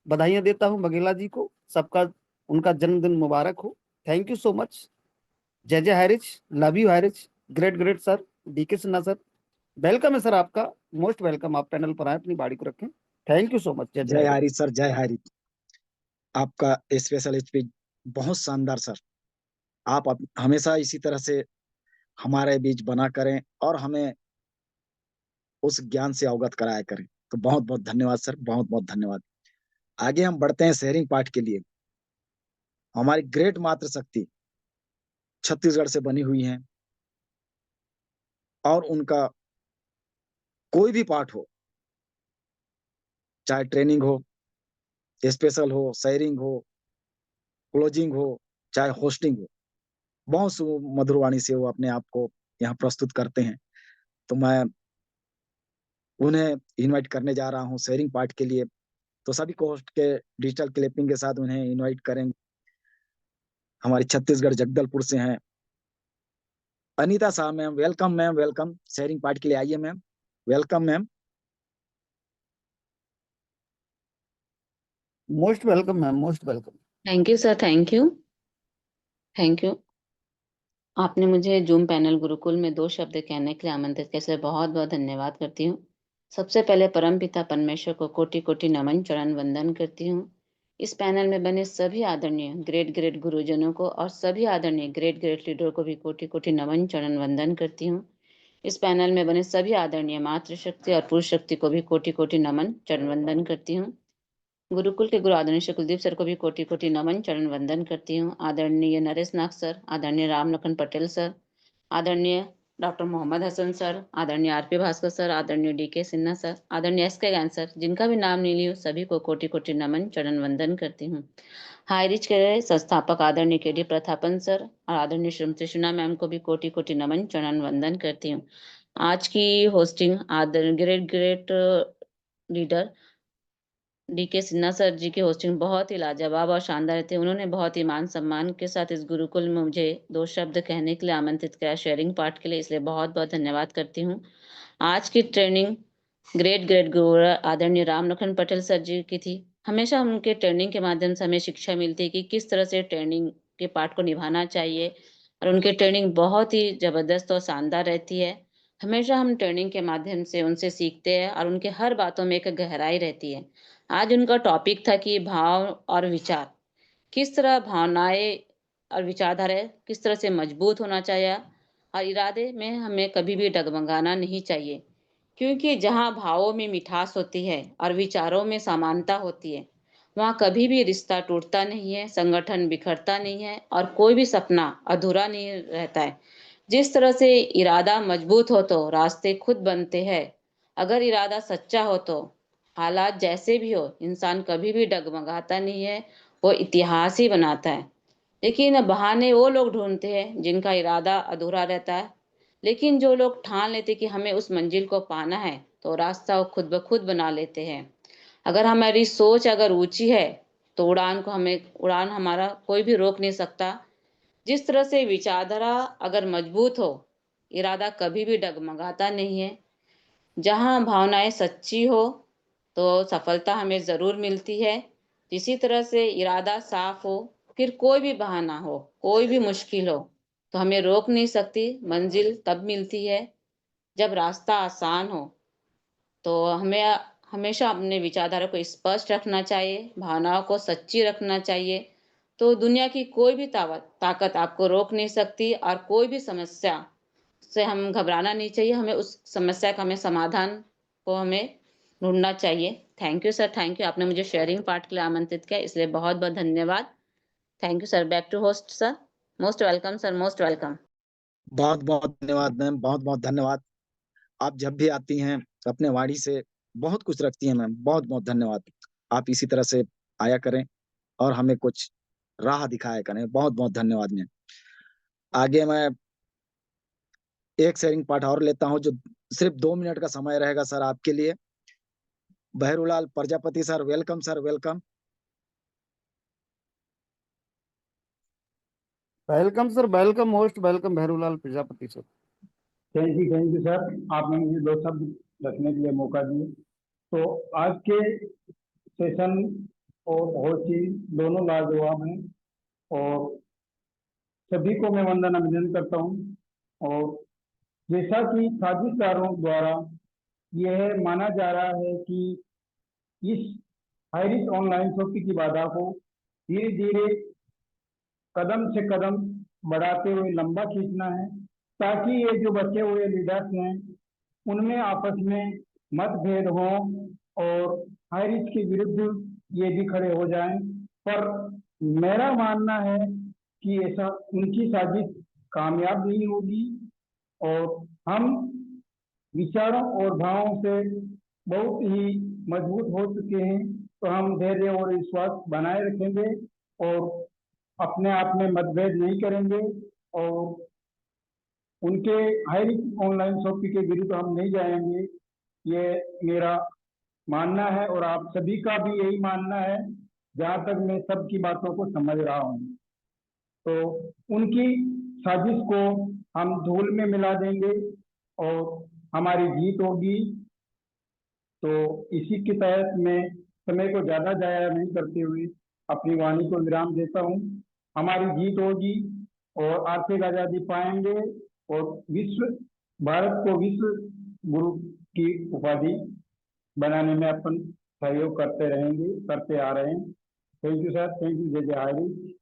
S2: बधाइयां देता हूँ बघेला जी को। सबका उनका जन्मदिन मुबारक हो। Thank you so much. जय जय हैरिच, लव यू हैरिच, great great sir, DK Sinha sir, welcome है सर आपका, मोस्ट वेलकम। आप पैनल पर आए, अपनी बाड़ी को रखें। Thank you so much. जय
S1: जय
S2: जय।
S1: हरी सर, जय हरी। आपका स्पेशल स्पीच बहुत शानदार सर। आप हमेशा इसी तरह से हमारे बीच बना करें और हमें उस ज्ञान से अवगत कराया करें। तो बहुत बहुत धन्यवाद सर, बहुत बहुत धन्यवाद। आगे हम बढ़ते हैं शेयरिंग पार्ट के लिए। हमारी ग्रेट मातृशक्ति छत्तीसगढ़ से बनी हुई हैं और उनका कोई भी पार्ट हो, चाहे ट्रेनिंग हो, स्पेशल हो, शेयरिंग हो, क्लोजिंग हो, चाहे होस्टिंग हो, बहुत मधुर वाणी से वो अपने आप को यहाँ प्रस्तुत करते हैं। तो मैं उन्हें इनवाइट करने जा रहा हूँ शेयरिंग पार्ट के लिए। तो सभी को होस्ट के डिजिटल क्लिपिंग के साथ उन्हें इनवाइट करेंगे। हमारी छत्तीसगढ़ जगदलपुर से हैं Anita Shah ma'am. Welcome ma'am, welcome. Sharing part के लिए आइए ma'am. Welcome ma'am.
S2: Most welcome ma'am, most welcome.
S5: Thank you sir, thank you, thank you. आपने मुझे जूम पैनल गुरुकुल में 2 शब्द कहने के लिए आमंत्रित किया, इसलिए बहुत बहुत धन्यवाद करती हूँ। सबसे पहले परमपिता परमेश्वर को कोटि कोटि नमन, चरण वंदन करती हूँ। इस पैनल में बने सभी आदरणीय ग्रेट ग्रेट गुरुजनों को और सभी आदरणीय ग्रेट ग्रेट लीडर को भी कोटि कोटि नमन, चरण वंदन करती हूँ। इस पैनल में बने सभी आदरणीय मातृशक्ति और पुरुष शक्ति को भी कोटि कोटि नमन, चरण वंदन करती हूँ। गुरुकुल के गुरु आदरणीय श्री कुलदीप सर को भी कोटि कोटि नमन, चरण वंदन करती हूँ। आदरणीय नरेश नाग सर, आदरणीय राम लखन पटेल सर, आदरणीय डॉक्टर मोहम्मद हसन सर, आदरणीय आरपी भास्कर सर, आदरणीय डीके सिन्हा सर, आदरणीय एसके ज्ञान सर, जिनका भी नाम नहीं लियो, सभी को कोटि कोटि नमन, चरण वंदन करती हूँ। हाई रिच के संस्थापक आदरणीय के डी प्रतापन सर और आदरणीय श्रीमती सुना मैम को भी कोटि कोटि नमन, चरण वंदन करती हूँ। आज की होस्टिंग आदरणीय great great leader DK Sinha sir ji की होस्टिंग बहुत ही लाजवाब और शानदार थी। उन्होंने बहुत ही मान सम्मान के साथ इस गुरुकुल में मुझे 2 शब्द कहने के लिए आमंत्रित किया, शेयरिंग पार्ट के लिए, इसलिए बहुत बहुत धन्यवाद करती हूँ। आज की ट्रेनिंग ग्रेट ग्रेट गुरु आदरणीय राम लखन पटेल सर जी की थी। हमेशा उनके ट्रेनिंग के माध्यम से हमें शिक्षा मिलती है कि किस तरह से ट्रेनिंग के पार्ट को निभाना चाहिए, और उनकी ट्रेनिंग बहुत ही जबरदस्त और शानदार रहती है। हमेशा हम ट्रेनिंग के माध्यम से उनसे सीखते हैं और उनके हर बातों में एक गहराई रहती है। आज उनका टॉपिक था कि भाव और विचार, किस तरह भावनाएं और विचारधारा किस तरह से मजबूत होना चाहिए, और इरादे में हमें कभी भी डगमगाना नहीं चाहिए, क्योंकि जहाँ भावों में मिठास होती है और विचारों में समानता होती है, वहाँ कभी भी रिश्ता टूटता नहीं है, संगठन बिखरता नहीं है और कोई भी सपना अधूरा नहीं रहता है। जिस तरह से इरादा मजबूत हो तो रास्ते खुद बनते हैं। अगर इरादा सच्चा हो तो हालात जैसे भी हो, इंसान कभी भी डगमगाता नहीं है, वो इतिहास ही बनाता है। लेकिन बहाने वो लोग ढूंढते हैं जिनका इरादा अधूरा रहता है। लेकिन जो लोग ठान लेते कि हमें उस मंजिल को पाना है, तो रास्ता वो खुद ब खुद बना लेते हैं। अगर हमारी सोच अगर ऊंची है तो उड़ान हमारा कोई भी रोक नहीं सकता। जिस तरह से विचारधारा अगर मजबूत हो, इरादा कभी भी डगमगाता नहीं है। जहाँ भावनाएं सच्ची हो तो सफलता हमें ज़रूर मिलती है। इसी तरह से इरादा साफ हो, फिर कोई भी बहाना हो, कोई भी मुश्किल हो, तो हमें रोक नहीं सकती। मंजिल तब मिलती है जब रास्ता आसान हो। तो हमें हमेशा अपने विचारधारा को स्पष्ट रखना चाहिए, भावनाओं को सच्ची रखना चाहिए। तो दुनिया की कोई भी ताकत आपको रोक नहीं सकती, और कोई भी समस्या से हम घबराना नहीं चाहिए। हमें उस समस्या का हमें समाधान को हमें ढूंढना चाहिए। Thank you sir, thank you. आपने मुझे शेयरिंग पार्ट के लिए आमंत्रित किया, इसलिए बहुत बहुत धन्यवाद। Thank you sir. Back to host sir. Most welcome sir, most welcome.
S1: बहुत बहुत धन्यवाद मैम, बहुत बहुत धन्यवाद। आप जब भी आती हैं अपने वाणी से बहुत कुछ रखती हैं मैम। बहुत बहुत धन्यवाद। आप इसी तरह से आया करें और हमें कुछ राह दिखाया करें। बहुत बहुत धन्यवाद मैम। आगे मैं एक शेयरिंग पार्ट और लेता हूं जो सिर्फ 2 मिनट का समय रहेगा सर आपके लिए। Bahrulal Prajapati sir, welcome sir, welcome.
S2: Welcome sir, welcome, most welcome Bhairulal Prajapati sir.
S7: Thank you sir, आपने मुझे 2 शब्द रखने के लिए मौका दिए। तो आज के सेशन और होस्ट जी दोनों लाजवाब हैं और सभी को मैं वंदन अभिनंदन करता हूं। और जैसा कि साजिशदारों द्वारा यह माना जा रहा है कि इस हाईरिस्क ऑनलाइन शॉपिंग की बाधा को धीरे धीरे कदम से कदम बढ़ाते हुए लंबा खींचना है, ताकि ये जो बचे हुए लीडर्स हैं उनमें आपस में मतभेद हो और हाई रिस्क के विरुद्ध ये भी खड़े हो जाएं। पर मेरा मानना है कि ऐसा उनकी साजिश कामयाब नहीं होगी और हम विचारों और भावों से बहुत ही मजबूत हो चुके हैं। तो हम धैर्य और विश्वास बनाए रखेंगे और अपने आप में मतभेद नहीं करेंगे और उनके हाई ऑनलाइन शॉपिंग के विरुद्ध हम नहीं जाएंगे। ये मेरा मानना है और आप सभी का भी यही मानना है, जहाँ तक मैं सबकी बातों को समझ रहा हूँ। तो उनकी साजिश को हम धूल में मिला देंगे और हमारी जीत होगी। तो इसी के तहत मैं समय को ज़्यादा जाया नहीं करते हुए अपनी वाणी को विराम देता हूँ। हमारी जीत होगी और आर्थिक आज़ादी पाएंगे और भारत को विश्व गुरु की उपाधि बनाने में अपन सहयोग करते रहेंगे, करते आ रहे हैं। Thank you sir, thank you. जय जय हारी।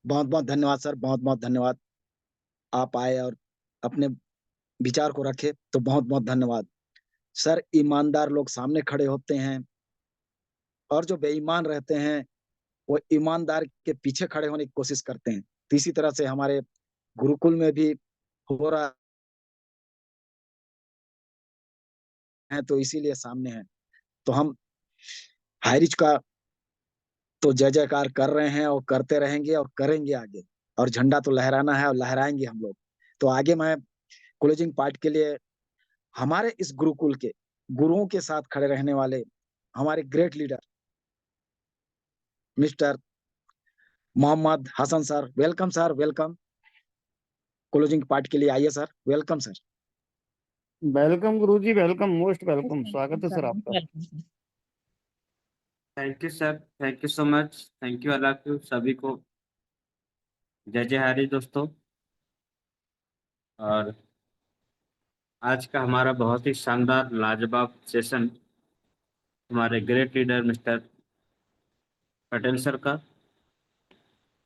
S1: बहुत बहुत धन्यवाद सर, बहुत बहुत धन्यवाद। आप आए और अपने विचार को रखे, तो बहुत बहुत धन्यवाद सर। ईमानदार लोग सामने खड़े होते हैं और जो बेईमान रहते हैं वो ईमानदार के पीछे खड़े होने की कोशिश करते हैं। तो इसी तरह से हमारे गुरुकुल में भी हो रहा है, तो इसीलिए सामने है। तो हम हाईरिच का तो जय जयकार कर रहे हैं और करते रहेंगे और करेंगे आगे, और झंडा तो लहराना है और लहराएंगे हम लोग। तो आगे मैं क्लोजिंग पार्ट के लिए हमारे इस गुरुकुल के गुरुओं के साथ खड़े रहने वाले हमारे great leader mister Mohammad Hasan sir, welcome sir, welcome. Closing part के लिए आइए सर, वेलकम सर।
S2: वेलकम गुरुजी, वेलकम, मोस्ट वेलकम, स्वागत है सर आपका।
S8: Thank you sir, thank you so much, thank you Allah you सभी को। जय जय हरी दोस्तों। और आज का हमारा बहुत ही शानदार लाजवाब सेशन हमारे great leader mister Patel sir का,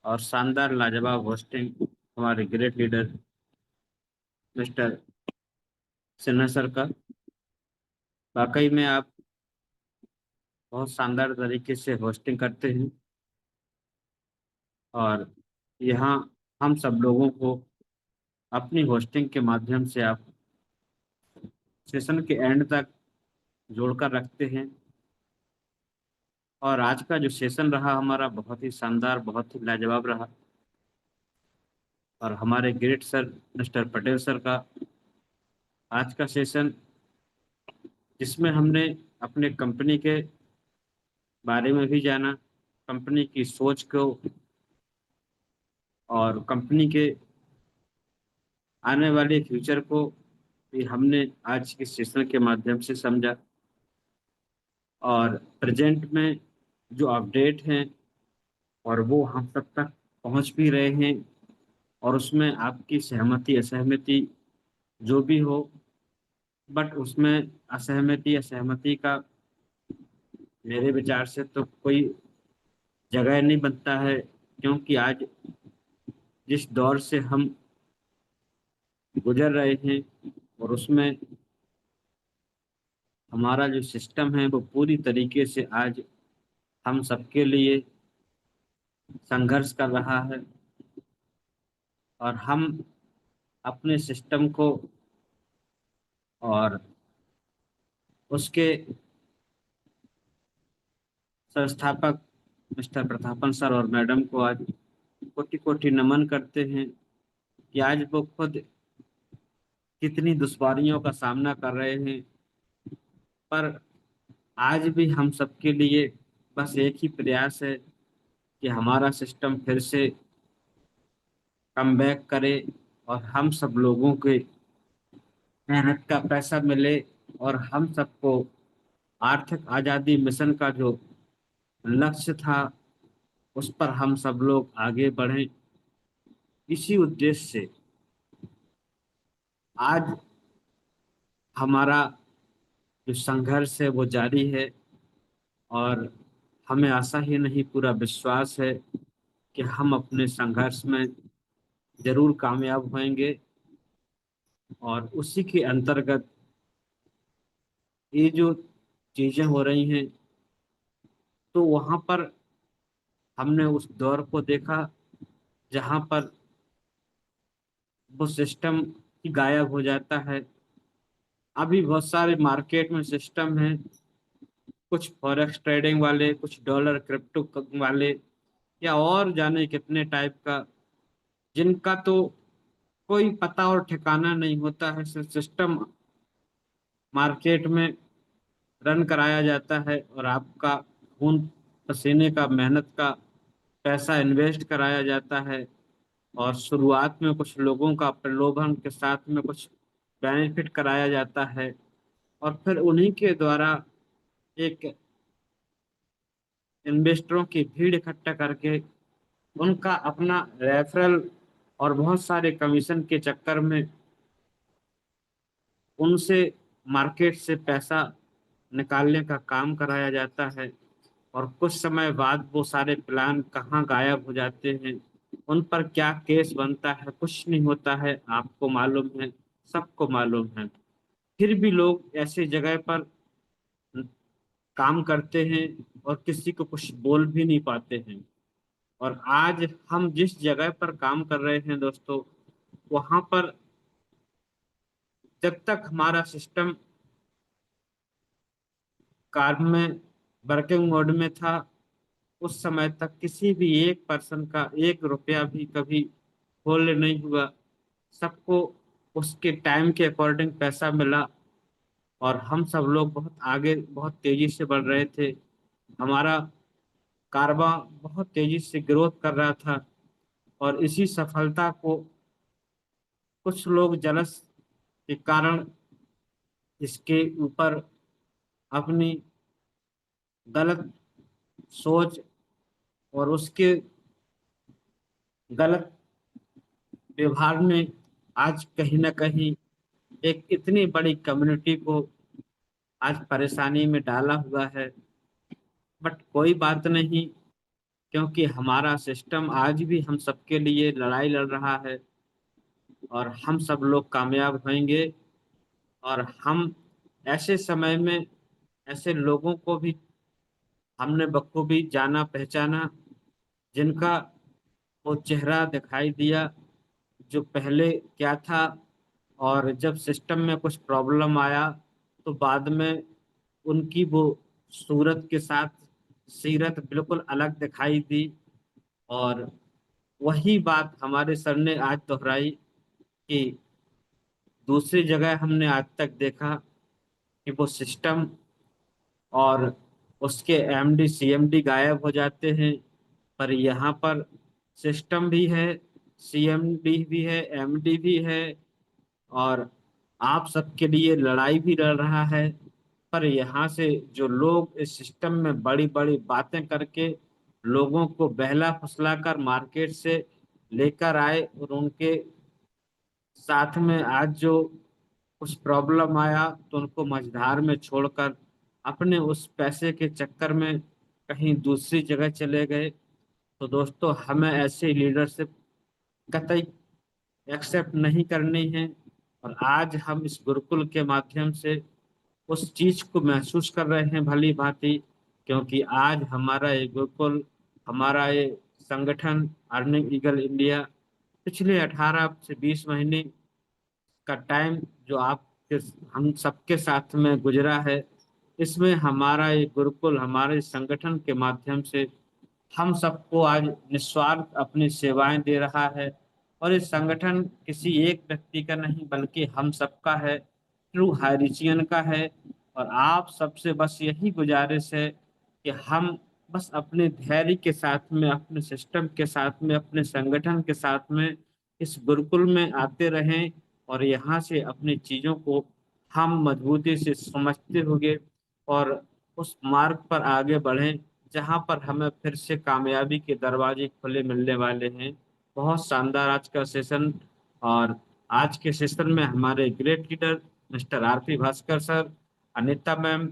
S8: और शानदार लाजवाब होस्टिंग हमारे great leader mister Sinha sir का। वाकई में आप बहुत शानदार तरीके से होस्टिंग करते हैं और यहाँ हम सब लोगों को अपनी होस्टिंग के माध्यम से आप सेशन के एंड तक जोड़कर रखते हैं। और आज का जो सेशन रहा हमारा बहुत ही शानदार, बहुत ही लाजवाब रहा। और हमारे great sir mister Patel sir का आज का सेशन, जिसमें हमने अपने कंपनी के बारे में भी जाना, कंपनी की सोच को और कंपनी के आने वाले फ्यूचर को भी हमने आज के सेशन के माध्यम से समझा। और प्रेजेंट में जो अपडेट हैं और वो हम सब तक पहुंच भी रहे हैं, और उसमें आपकी सहमति असहमति जो भी हो, बट उसमें असहमति का मेरे विचार से तो कोई जगह नहीं बनता है, क्योंकि आज जिस दौर से हम गुजर रहे हैं और उसमें हमारा जो सिस्टम है वो पूरी तरीके से आज हम सबके लिए संघर्ष कर रहा है। और हम अपने सिस्टम को और उसके संस्थापक मिस्टर प्रतापन सर और मैडम को आज कोटि कोटि नमन करते हैं कि आज वो खुद कितनी दुश्वारियों का सामना कर रहे हैं पर आज भी हम सबके लिए बस एक ही प्रयास है कि हमारा सिस्टम फिर से कमबैक करे और हम सब लोगों के मेहनत का पैसा मिले और हम सबको आर्थिक आज़ादी मिशन का जो लक्ष्य था उस पर हम सब लोग आगे बढ़ें। इसी उद्देश्य से आज हमारा जो संघर्ष है वो जारी है और हमें आशा ही नहीं पूरा विश्वास है कि हम अपने संघर्ष में जरूर कामयाब होंगे। और उसी के अंतर्गत ये जो चीजें हो रही हैं तो वहाँ पर हमने उस दौर को देखा जहाँ पर वो सिस्टम ही गायब हो जाता है। अभी बहुत सारे मार्केट में सिस्टम हैं, कुछ फॉरेक्स ट्रेडिंग वाले, कुछ डॉलर क्रिप्टो वाले या और जाने कितने टाइप का, जिनका तो कोई पता और ठिकाना नहीं होता है। सिस्टम मार्केट में रन कराया जाता है और आपका खून पसीने का मेहनत का पैसा इन्वेस्ट कराया जाता है और शुरुआत में कुछ लोगों का प्रलोभन के साथ में कुछ बेनिफिट कराया जाता है और फिर उन्हीं के द्वारा एक इन्वेस्टरों की भीड़ इकट्ठा करके उनका अपना रेफरल और बहुत सारे कमीशन के चक्कर में उनसे मार्केट से पैसा निकालने का काम कराया जाता है और कुछ समय बाद वो सारे प्लान कहाँ गायब हो जाते हैं, उन पर क्या केस बनता है कुछ नहीं होता है, आपको मालूम है, सबको मालूम है। फिर भी लोग ऐसी जगह पर काम करते हैं और किसी को कुछ बोल भी नहीं पाते हैं। और आज हम जिस जगह पर काम कर रहे हैं दोस्तों, वहां पर जब तक हमारा सिस्टम काम में वर्किंग मोड में था उस समय तक किसी भी एक पर्सन का 1 रुपया भी कभी होल्ड नहीं हुआ। सबको उसके टाइम के अकॉर्डिंग पैसा मिला और हम सब लोग बहुत आगे बहुत तेजी से बढ़ रहे थे। हमारा कारोबार बहुत तेजी से ग्रोथ कर रहा था और इसी सफलता को कुछ लोग जलस के कारण इसके ऊपर अपनी गलत सोच और उसके गलत व्यवहार में आज कहीं ना कहीं एक इतनी बड़ी कम्युनिटी को आज परेशानी में डाला हुआ है। बट कोई बात नहीं, क्योंकि हमारा सिस्टम आज भी हम सबके लिए लड़ाई लड़ रहा है और हम सब लोग कामयाब होंगे। और हम ऐसे समय में ऐसे लोगों को भी हमने बखूबी जाना पहचाना जिनका वो चेहरा दिखाई दिया जो पहले क्या था, और जब सिस्टम में कुछ प्रॉब्लम आया तो बाद में उनकी वो सूरत के साथ सीरत बिल्कुल अलग दिखाई दी। और वही बात हमारे सर ने आज दोहराई कि दूसरी जगह हमने आज तक देखा कि वो सिस्टम और उसके एमडी सीएमडी गायब हो जाते हैं, पर यहाँ पर सिस्टम भी है, सीएमडी भी है, एमडी भी है और आप सबके लिए लड़ाई भी लड़ रहा है। पर यहाँ से जो लोग इस सिस्टम में बड़ी बड़ी बातें करके लोगों को बहला फुसला कर मार्केट से लेकर आए और उनके साथ में आज जो कुछ प्रॉब्लम आया तो उनको मझधार में छोड़कर अपने उस पैसे के चक्कर में कहीं दूसरी जगह चले गए। तो दोस्तों, हमें ऐसे लीडरशिप कतई एक्सेप्ट नहीं करनी है। और आज हम इस गुरुकुल के माध्यम से उस चीज को महसूस कर रहे हैं भली भांति, क्योंकि आज हमारा ये गुरुकुल, हमारा ये संगठन अर्निंग ईगल इंडिया पिछले 18 से 20 महीने का टाइम जो आपके हम सबके साथ में गुजरा है, इसमें हमारा ये गुरुकुल हमारे संगठन के माध्यम से हम सबको आज निस्वार्थ अपनी सेवाएं दे रहा है। और इस संगठन किसी एक व्यक्ति का नहीं बल्कि हम सबका है, ट्रू हायरिचियन का है। और आप सबसे बस यही गुजारिश है कि हम बस अपने धैर्य के साथ में, अपने सिस्टम के साथ में, अपने संगठन के साथ में इस गुरुकुल में आते रहें और यहाँ से अपनी चीजों को हम मजबूती से समझते हुए और उस मार्ग पर आगे बढ़ें जहाँ पर हमें फिर से कामयाबी के दरवाजे खुले मिलने वाले हैं। बहुत शानदार आज का सेशन। और आज के सेशन में हमारे great leader mister RP Bhaskar sir, Anita ma'am,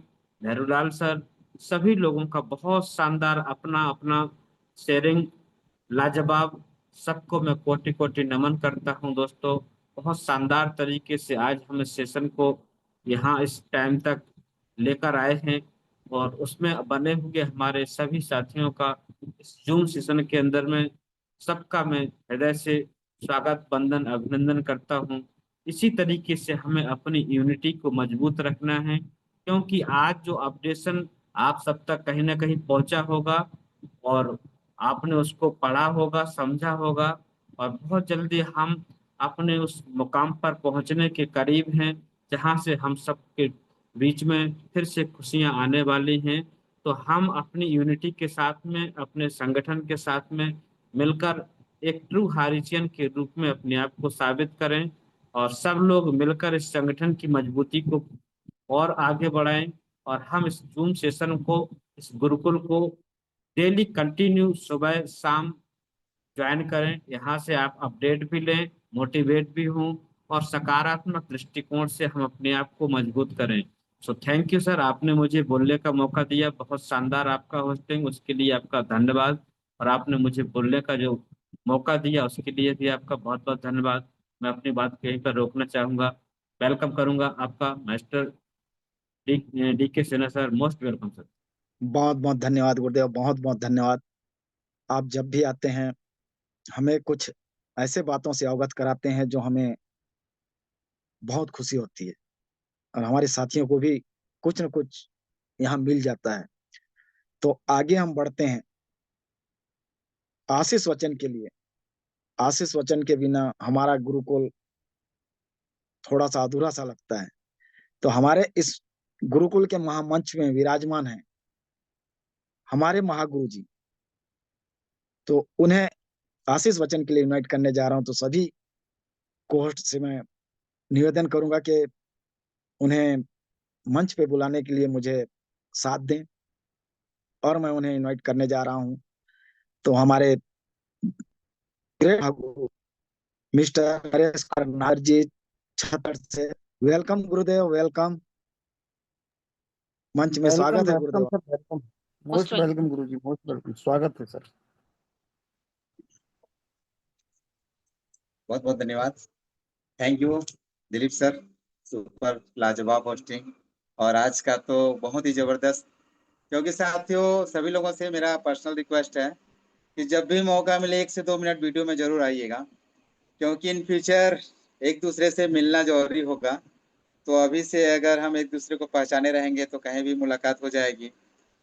S8: Nehrulal sir, सभी लोगों का बहुत शानदार अपना अपना शेयरिंग लाजवाब। सबको मैं कोटि कोटि नमन करता हूं दोस्तों। बहुत शानदार तरीके से आज हम इस सेशन को यहाँ इस टाइम तक लेकर आए हैं और उसमें बने हुए हमारे सभी साथियों का इस जूम सेशन के अंदर में सबका मैं हृदय से स्वागत, वंदन, अभिनंदन करता हूं। इसी तरीके से हमें अपनी यूनिटी को मजबूत रखना है, क्योंकि आज जो अपडेशन आप सब तक कहीं ना कहीं पहुंचा होगा और आपने उसको पढ़ा होगा, समझा होगा, और बहुत जल्दी हम अपने उस मुकाम पर पहुंचने के करीब हैं जहां से हम सबके बीच में फिर से खुशियां आने वाली हैं। तो हम अपनी यूनिटी के साथ में, अपने संगठन के साथ में मिलकर एक ट्रू हारिजियन के रूप में अपने आप को साबित करें और सब लोग मिलकर इस संगठन की मजबूती को और आगे बढ़ाएं। और हम इस जूम सेशन को, इस गुरुकुल को डेली कंटिन्यू सुबह शाम ज्वाइन करें। यहाँ से आप अपडेट भी लें, मोटिवेट भी हों और सकारात्मक दृष्टिकोण से हम अपने आप को मजबूत करें। सो थैंक यू सर, आपने मुझे बोलने का मौका दिया। बहुत शानदार आपका होस्टिंग, उसके लिए आपका धन्यवाद। और आपने मुझे बोलने का जो मौका दिया उसके लिए भी आपका बहुत बहुत धन्यवाद। मैं अपनी बात यहीं पर रोकना चाहूंगा। वेलकम करूंगा आपका मास्टर डी के Sinha sir. Most welcome sir.
S1: बहुत बहुत धन्यवाद गुरुदेव, बहुत बहुत धन्यवाद। आप जब भी आते हैं हमें कुछ ऐसे बातों से अवगत कराते हैं जो हमें बहुत खुशी होती है, और हमारे साथियों को भी कुछ न कुछ यहाँ मिल जाता है। तो आगे हम बढ़ते हैं आशीष वचन के लिए। आशीष वचन के बिना हमारा गुरुकुल थोड़ा सा अधूरा सा लगता है। तो हमारे इस गुरुकुल के महामंच में विराजमान है हमारे महागुरु जी। तो उन्हें आशीष वचन के लिए इनवाइट करने जा रहा हूं। तो सभी कोहोस्ट से मैं निवेदन करूंगा कि उन्हें मंच पे बुलाने के लिए मुझे साथ दें, और मैं उन्हें इनवाइट करने जा रहा हूं। तो हमारे ग्रेट गुरु मिस्टर नरेश नायर जी छतर से, वेलकम गुरुदेव, वेलकम। मंच में
S2: वेलकम
S1: स्वागत है
S2: वेलकम
S1: गुरुदेव।
S2: Sir, welcome. मोस्ट वेलकम गुरु जी, मोस्ट वेलकम। स्वागत है सर।
S9: बहुत बहुत धन्यवाद। Thank you Dilip sir, super लाजवाब होस्टिंग। और आज का तो बहुत ही जबरदस्त, क्योंकि साथियों सभी लोगों से मेरा पर्सनल रिक्वेस्ट है कि जब भी मौका मिले 1 से 2 मिनट वीडियो में जरूर आइएगा, क्योंकि इन फ्यूचर एक दूसरे से मिलना जरूरी होगा। तो अभी से अगर हम एक दूसरे को पहचाने रहेंगे तो कहीं भी मुलाकात हो जाएगी,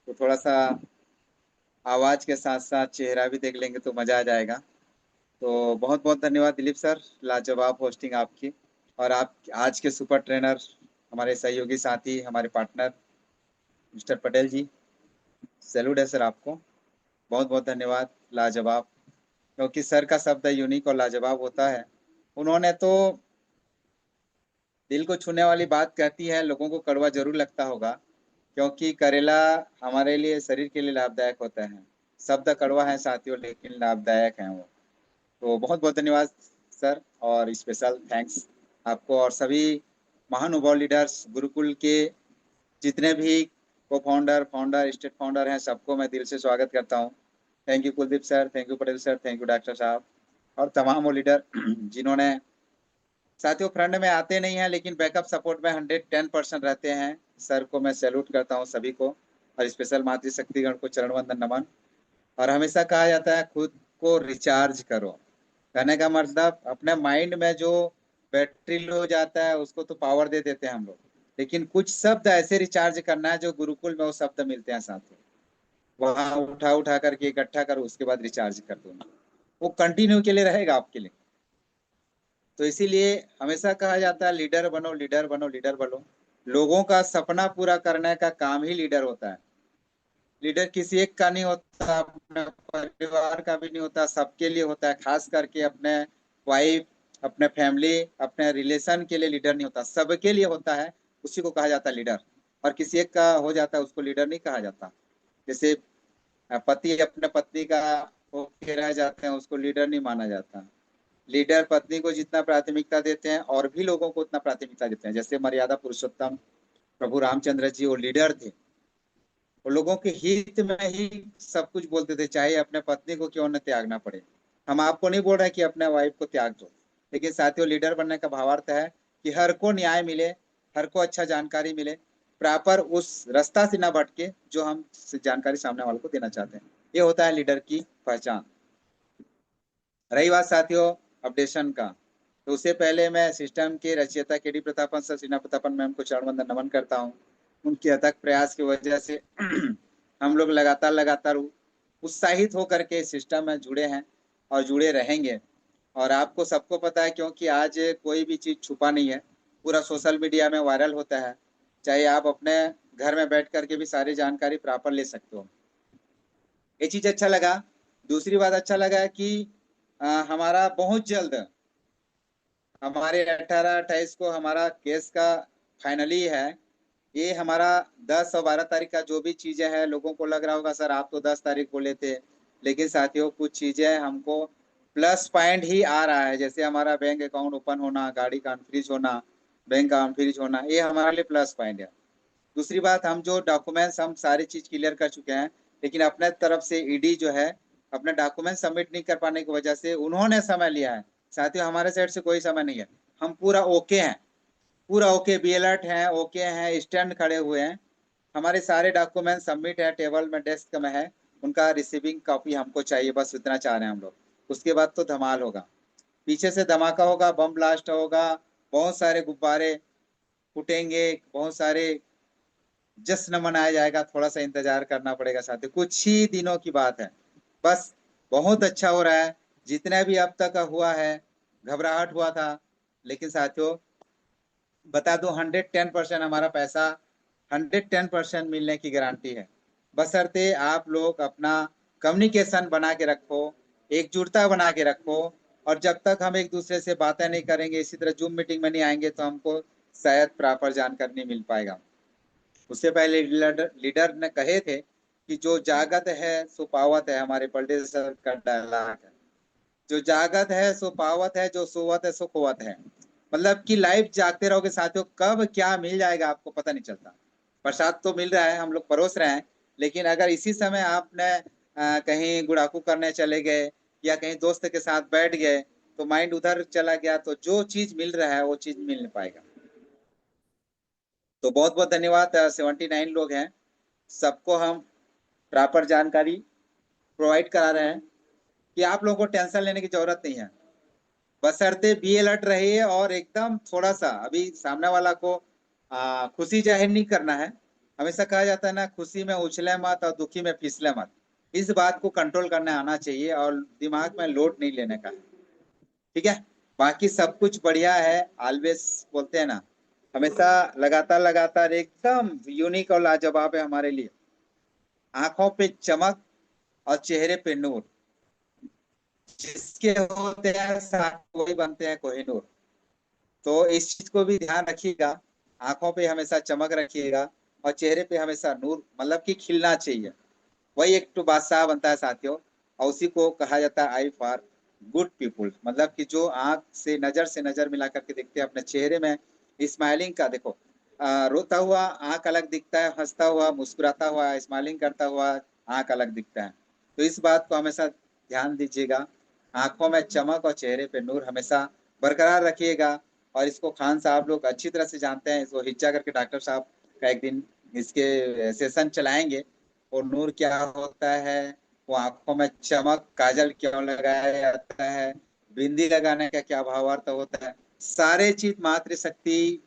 S9: तो थोड़ा सा आवाज के साथ साथ चेहरा भी देख लेंगे तो मजा आ जाएगा। तो बहुत बहुत धन्यवाद दिलीप सर, लाजवाब होस्टिंग आपकी। और आप आज के सुपर ट्रेनर, हमारे सहयोगी साथी, हमारे पार्टनर मिस्टर पटेल जी, सैल्यूट है सर आपको। बहुत बहुत धन्यवाद, लाजवाब। क्योंकि सर का शब्द यूनिक और लाजवाब होता है। उन्होंने तो दिल को छूने वाली बात कहती है, लोगों को कड़वा जरूर लगता होगा, क्योंकि करेला हमारे लिए, शरीर के लिए लाभदायक होता है। शब्द कड़वा है साथियों, लेकिन लाभदायक है वो। तो बहुत बहुत धन्यवाद सर, और स्पेशल थैंक्स आपको और सभी महानुभाव लीडर्स, गुरुकुल के जितने भी को फाउंडर, स्टेट फाउंडर हैं, सबको मैं दिल से स्वागत करता हूँ। Thank you Kuldeep sir, thank you Patel sir, thank you doctor साहब, और तमाम वो लीडर जिन्होंने साथियों फ्रंट में आते नहीं हैं लेकिन बैकअप सपोर्ट में 110% रहते हैं। सर को मैं सैल्यूट करता हूँ सभी को, और स्पेशल मातृशक्तिगण को चरण वंदन नमन। और हमेशा कहा जाता है खुद को रिचार्ज करो। कहने का मतलब अपने माइंड में जो बैटरी लो हो जाता है उसको तो पावर दे देते हैं हम लोग, लेकिन कुछ शब्द ऐसे रिचार्ज करना है जो गुरुकुल में वो शब्द मिलते हैं साथियों, वहां उठा उठा करके इकट्ठा करो, उसके बाद रिचार्ज कर दो। वो कंटिन्यू के लिए रहेगा आपके लिए। तो इसीलिए हमेशा कहा जाता है लीडर बनो, लीडर बनो, लीडर बनो। लोगों का सपना पूरा करने का काम ही लीडर होता है। लीडर किसी एक का नहीं होता, अपने परिवार का भी नहीं होता, सबके लिए होता है। खास करके अपने वाइफ, अपने फैमिली, अपने रिलेशन के लिए लीडर नहीं होता, सबके लिए होता है, उसी को कहा जाता है लीडर। और किसी एक का हो जाता है उसको लीडर नहीं कहा जाता। जैसे पति अपने पत्नी का होके रह जाते हैं, उसको लीडर नहीं माना जाता। लीडर पत्नी को जितना प्राथमिकता देते हैं और भी लोगों को उतना प्राथमिकता देते हैं। जैसे मर्यादा पुरुषोत्तम प्रभु रामचंद्र जी, वो लीडर थे, वो लोगों के हित में ही सब कुछ बोलते थे, चाहे अपने पत्नी को क्यों न त्यागना पड़े। हम आपको नहीं बोल रहे कि अपने वाइफ को त्याग दो, लेकिन साथियों लीडर बनने का भावार्थ है कि हर को न्याय मिले, हर को अच्छा जानकारी मिले, प्रॉपर उस रास्ता से ना भटके जो हम जानकारी सामने वाले को देना चाहते हैं। ये होता है लीडर की पहचान। रही बात साथियों अपडेशन का, तो उससे पहले मैं सिस्टम के रचयिता के डी प्रतापन सर, सीना प्रतापन मैम को चरण वंदन नमन करता हूँ। उनके अथक प्रयास की वजह से हम लोग लगातार उत्साहित होकर के सिस्टम में जुड़े हैं और जुड़े रहेंगे। और आपको सबको पता है, क्योंकि आज कोई भी चीज छुपा नहीं है, पूरा सोशल मीडिया में वायरल होता है। चाहे आप अपने घर में बैठ करके भी सारी जानकारी प्रॉपर ले सकते हो। ये चीज अच्छा लगा। दूसरी बात अच्छा लगा कि हमारा बहुत जल्द, हमारे 18-28 को हमारा केस का फाइनली है। ये हमारा 10 और 12 तारीख का जो भी चीजें हैं, लोगों को लग रहा होगा सर आप तो 10 तारीख बोले थे, लेकिन साथियों कुछ चीजें हमको प्लस पॉइंट ही आ रहा है। जैसे हमारा बैंक अकाउंट ओपन होना, गाड़ी का अनफ्रीज होना, बैंक का अनफ्रीज होना, ये हमारे लिए प्लस पॉइंट है। दूसरी बात, हम जो डॉक्यूमेंट्स हम सारी चीज क्लियर कर चुके हैं, लेकिन अपने तरफ से ईडी जो है अपने डॉक्यूमेंट सबमिट नहीं कर पाने की वजह से उन्होंने समय लिया है। साथियों हमारे साइड से कोई समय नहीं है, हम पूरा ओके हैं, पूरा ओके, बी अलर्ट हैं, ओके हैं, स्टैंड खड़े हुए हैं। हमारे सारे डॉक्यूमेंट सबमिट है, टेबल में डेस्क में है, उनका रिसीविंग कॉपी हमको चाहिए, बस इतना चाह रहे हैं हम लोग। उसके बाद तो धमाल होगा, पीछे से धमाका होगा, बम ब्लास्ट होगा, बहुत सारे गुब्बारे फूटेंगे, बहुत सारे जश्न मनाया जाएगा। थोड़ा सा इंतजार करना पड़ेगा साथियों, कुछ ही दिनों की बात है बस। बहुत अच्छा हो रहा है, जितना भी अब तक हुआ है। घबराहट हुआ था, लेकिन साथियों बता दो 110% हमारा पैसा 110% मिलने की गारंटी है, बशर्ते आप लोग अपना कम्युनिकेशन बना के रखो, एकजुटता बना के रखो। और जब तक हम एक दूसरे से बातें नहीं करेंगे, इसी तरह जूम मीटिंग में नहीं आएंगे, तो हमको शायद प्रॉपर जानकारी नहीं मिल पाएगा। उससे पहले लीडर ने कहे थे कि जो जागत है सो पावत है, हमारे पलटे सर का डायलॉग है। जो जागत है सो पावत है, जो सोवत है सो खोवत है। मतलब कि लाइफ जागते रहोगे साथियों, कब क्या मिल जाएगा आपको पता नहीं चलता। प्रसाद तो मिल रहा है, हम लोग परोस रहे हैं, लेकिन अगर इसी समय आपने कहीं गुड़ाकू करने चले गए या कहीं दोस्त के साथ बैठ गए, तो माइंड उधर चला गया, तो जो चीज मिल रहा है वो चीज मिल नहीं पाएगा। तो बहुत बहुत धन्यवाद। 79 लोग हैं, सबको हम प्रॉपर जानकारी प्रोवाइड करा रहे हैं कि आप लोगों को टेंशन लेने की जरूरत नहीं है। बशर्ते बी अलर्ट रहिए और एकदम थोड़ा सा अभी सामने वाला को खुशी जाहिर नहीं करना है। हमेशा कहा जाता है ना, खुशी में उछले मत और दुखी में फिसले मत। इस बात को कंट्रोल करने आना चाहिए और दिमाग में लोड नहीं लेने का है, ठीक है। बाकी सब कुछ बढ़िया है, ऑलवेज बोलते हैं ना, हमेशा लगातार एकदम यूनिक और लाजवाब है हमारे लिए। आंखों पे चमक और चेहरे पे नूर, जिसके होते हैं साथ वही बनते हैं कोहिनूर। तो इस चीज को भी ध्यान रखिएगा, आंखों पे हमेशा चमक रखिएगा और चेहरे पे हमेशा नूर, मतलब कि खिलना चाहिए। वही एक तो बादशाह बनता है साथियों, और उसी को कहा जाता है आई फॉर गुड पीपुल। मतलब कि जो आंख से नजर मिला करके देखते हैं अपने चेहरे में स्माइलिंग का, देखो रोता हुआ आंख अलग दिखता है, हंसता हुआ, मुस्कुराता हुआ, स्माइलिंग करता हुआ आंख अलग दिखता है। तो इस बात को हमेशा ध्यान दीजिएगा, आंखों में चमक और चेहरे पे नूर हमेशा बरकरार रखिएगा। और इसको खान साहब लोग अच्छी तरह से जानते हैं, इसको हिज्जा करके डॉक्टर साहब का एक दिन इसके सेशन चलाएंगे। और नूर क्या होता है, वो आंखों में चमक, काजल क्यों लगाया जाता है, बिंदी लगाने का क्या भावार्थ होता है, सारे चीज मातृशक्ति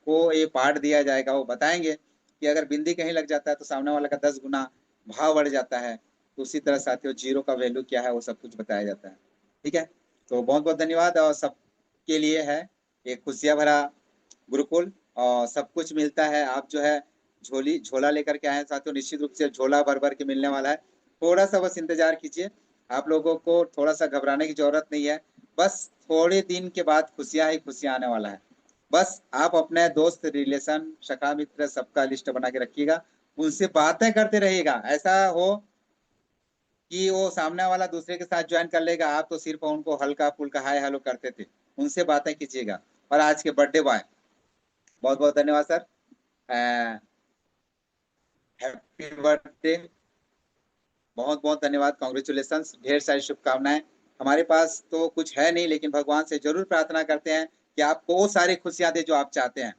S9: को ये पाठ दिया जाएगा। वो बताएंगे कि अगर बिंदी कहीं लग जाता है तो सामने वाला का 10 गुना भाव बढ़ जाता है। तो उसी तरह साथियों जीरो का वैल्यू क्या है वो सब कुछ बताया जाता है, ठीक है। तो बहुत बहुत धन्यवाद, और सबके लिए है एक खुशियां भरा गुरुकुल और सब कुछ मिलता है। आप जो है झोला लेकर के आए हैं साथियों, निश्चित रूप से झोला भर भर के मिलने वाला है। थोड़ा सा बस इंतजार कीजिए, आप लोगों को थोड़ा सा घबराने की जरूरत नहीं है। बस थोड़े दिन के बाद खुशियां ही खुशियां आने वाला है। बस आप अपने दोस्त, रिलेशन, सखा मित्र सबका लिस्ट बना के रखिएगा, उनसे बातें करते रहिएगा। ऐसा हो कि वो सामने वाला दूसरे के साथ ज्वाइन कर लेगा, आप तो सिर्फ उनको हल्का फुल्का हाय हेलो करते थे, उनसे बातें कीजिएगा। और आज के बर्थडे बॉय, बहुत बहुत धन्यवाद सर, हैप्पी बर्थडे, बहुत बहुत धन्यवाद, कॉन्ग्रेचुलेशन, ढेर सारी शुभकामनाएं। हमारे पास तो कुछ है नहीं, लेकिन भगवान से जरूर प्रार्थना करते हैं कि आपको वो सारी खुशियां दे जो आप चाहते हैं,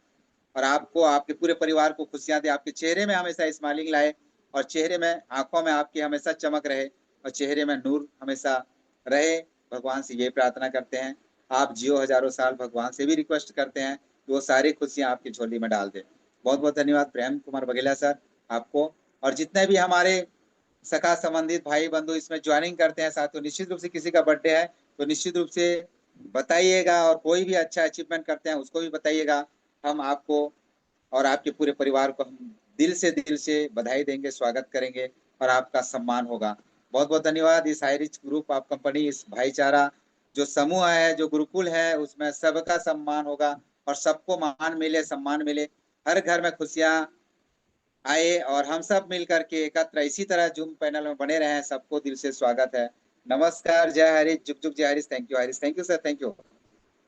S9: और आपको, आपके पूरे परिवार को खुशियां दे, आपके चेहरे में हमेशा स्माइलिंग लाए, और चेहरे में, आंखों में आपकी हमेशा चमक रहे, और चेहरे में नूर हमेशा रहे। भगवान से ये प्रार्थना करते हैं। आप जियो हजारों साल, भगवान से भी रिक्वेस्ट करते हैं कि वो सारी खुशियां आपकी झोली में डाल दे। बहुत बहुत धन्यवाद प्रेम कुमार बघेला सर आपको, और जितने भी हमारे सखा संबंधित भाई बंधु इसमें ज्वाइनिंग करते हैं साथियों, निश्चित रूप से किसी का बर्थडे है तो निश्चित रूप से बताइएगा, और कोई भी अच्छा अचीवमेंट करते हैं उसको भी बताइएगा। हम आपको और आपके पूरे परिवार को हम दिल से बधाई देंगे, स्वागत करेंगे, और आपका सम्मान होगा। बहुत बहुत धन्यवाद। इस हाईरिच ग्रुप ऑफ कंपनी, इस भाईचारा जो समूह है, जो गुरुकुल है, उसमें सबका सम्मान होगा, और सबको मान मिले, सम्मान मिले, हर घर में खुशियां आए, और हम सब मिलकर के एकत्र इसी तरह जूम पैनल में बने रहे। सबको दिल से स्वागत है। नमस्कार, जय हरीश, जुग जुग जय Harish. Thank you Harish, thank you sir, thank you,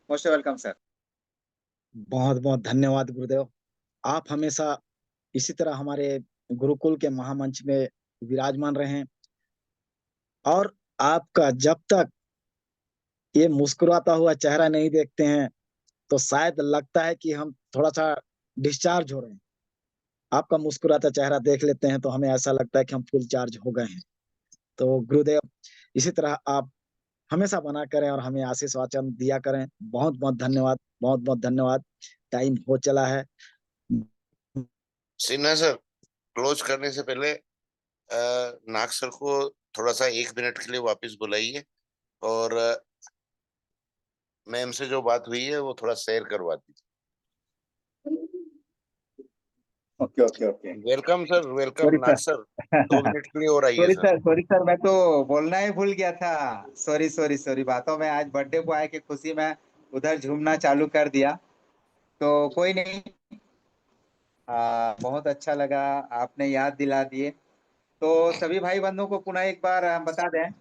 S9: most welcome sir.
S1: बहुत बहुत धन्यवाद गुरुदेव। आप हमेशा इसी तरह हमारे गुरुकुल के महामंच में विराजमान रहें, और आपका जब तक ये मुस्कुराता हुआ चेहरा नहीं देखते हैं तो शायद लगता है कि हम थोड़ा सा डिस्चार्ज हो रहे हैं। आपका मुस्कुराता चेहरा देख लेते हैं तो हमें ऐसा लगता है कि हम फुल चार्ज हो गए हैं। तो गुरुदेव, इसी तरह आप हमेशा बना करें और हमें आशीष वाचन दिया करें। बहुत बहुत धन्यवाद, बहुत बहुत धन्यवाद। टाइम हो चला है।
S3: सिन्हा सर, क्लोज करने से पहले नाग सर को थोड़ा सा 1 मिनट के लिए वापस बुलाइए, और मैम से जो बात हुई है वो थोड़ा शेयर करवा दीजिए।
S9: Okay okay okay,
S3: welcome sir, welcome
S9: sorry
S3: Nag
S9: sir.
S3: Sir, 2 minute के लिए और आइए
S9: sorry
S3: sir.
S9: Sir, sorry sir, मैं तो बोलना ही भूल गया था। सॉरी सॉरी सॉरी, बातों में आज बर्थडे बॉय की खुशी में उधर झूमना चालू कर दिया, तो कोई नहीं। बहुत अच्छा लगा, आपने याद दिला दिए। तो सभी भाई बंधुओं को पुनः एक बार हम बता दें,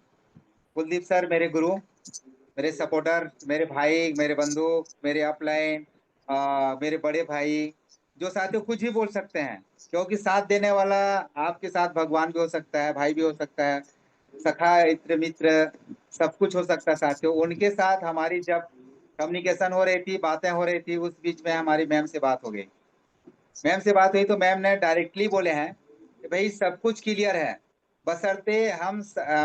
S9: कुलदीप सर मेरे गुरु, मेरे सपोर्टर, मेरे भाई, मेरे बंधु, मेरे अपलाइन, मेरे बड़े भाई, जो साथियों कुछ भी बोल सकते हैं, क्योंकि साथ देने वाला आपके साथ भगवान भी हो सकता है, भाई भी हो सकता है, सखा इत्र मित्र, सब कुछ हो सकता है साथियों। उनके साथ हमारी जब कम्युनिकेशन हो रही थी, बातें हो रही थी, उस बीच में हमारी मैम से बात हो गई। मैम से बात हुई तो मैम ने डायरेक्टली बोले हैं कि भाई सब कुछ क्लियर है, बशर्ते हम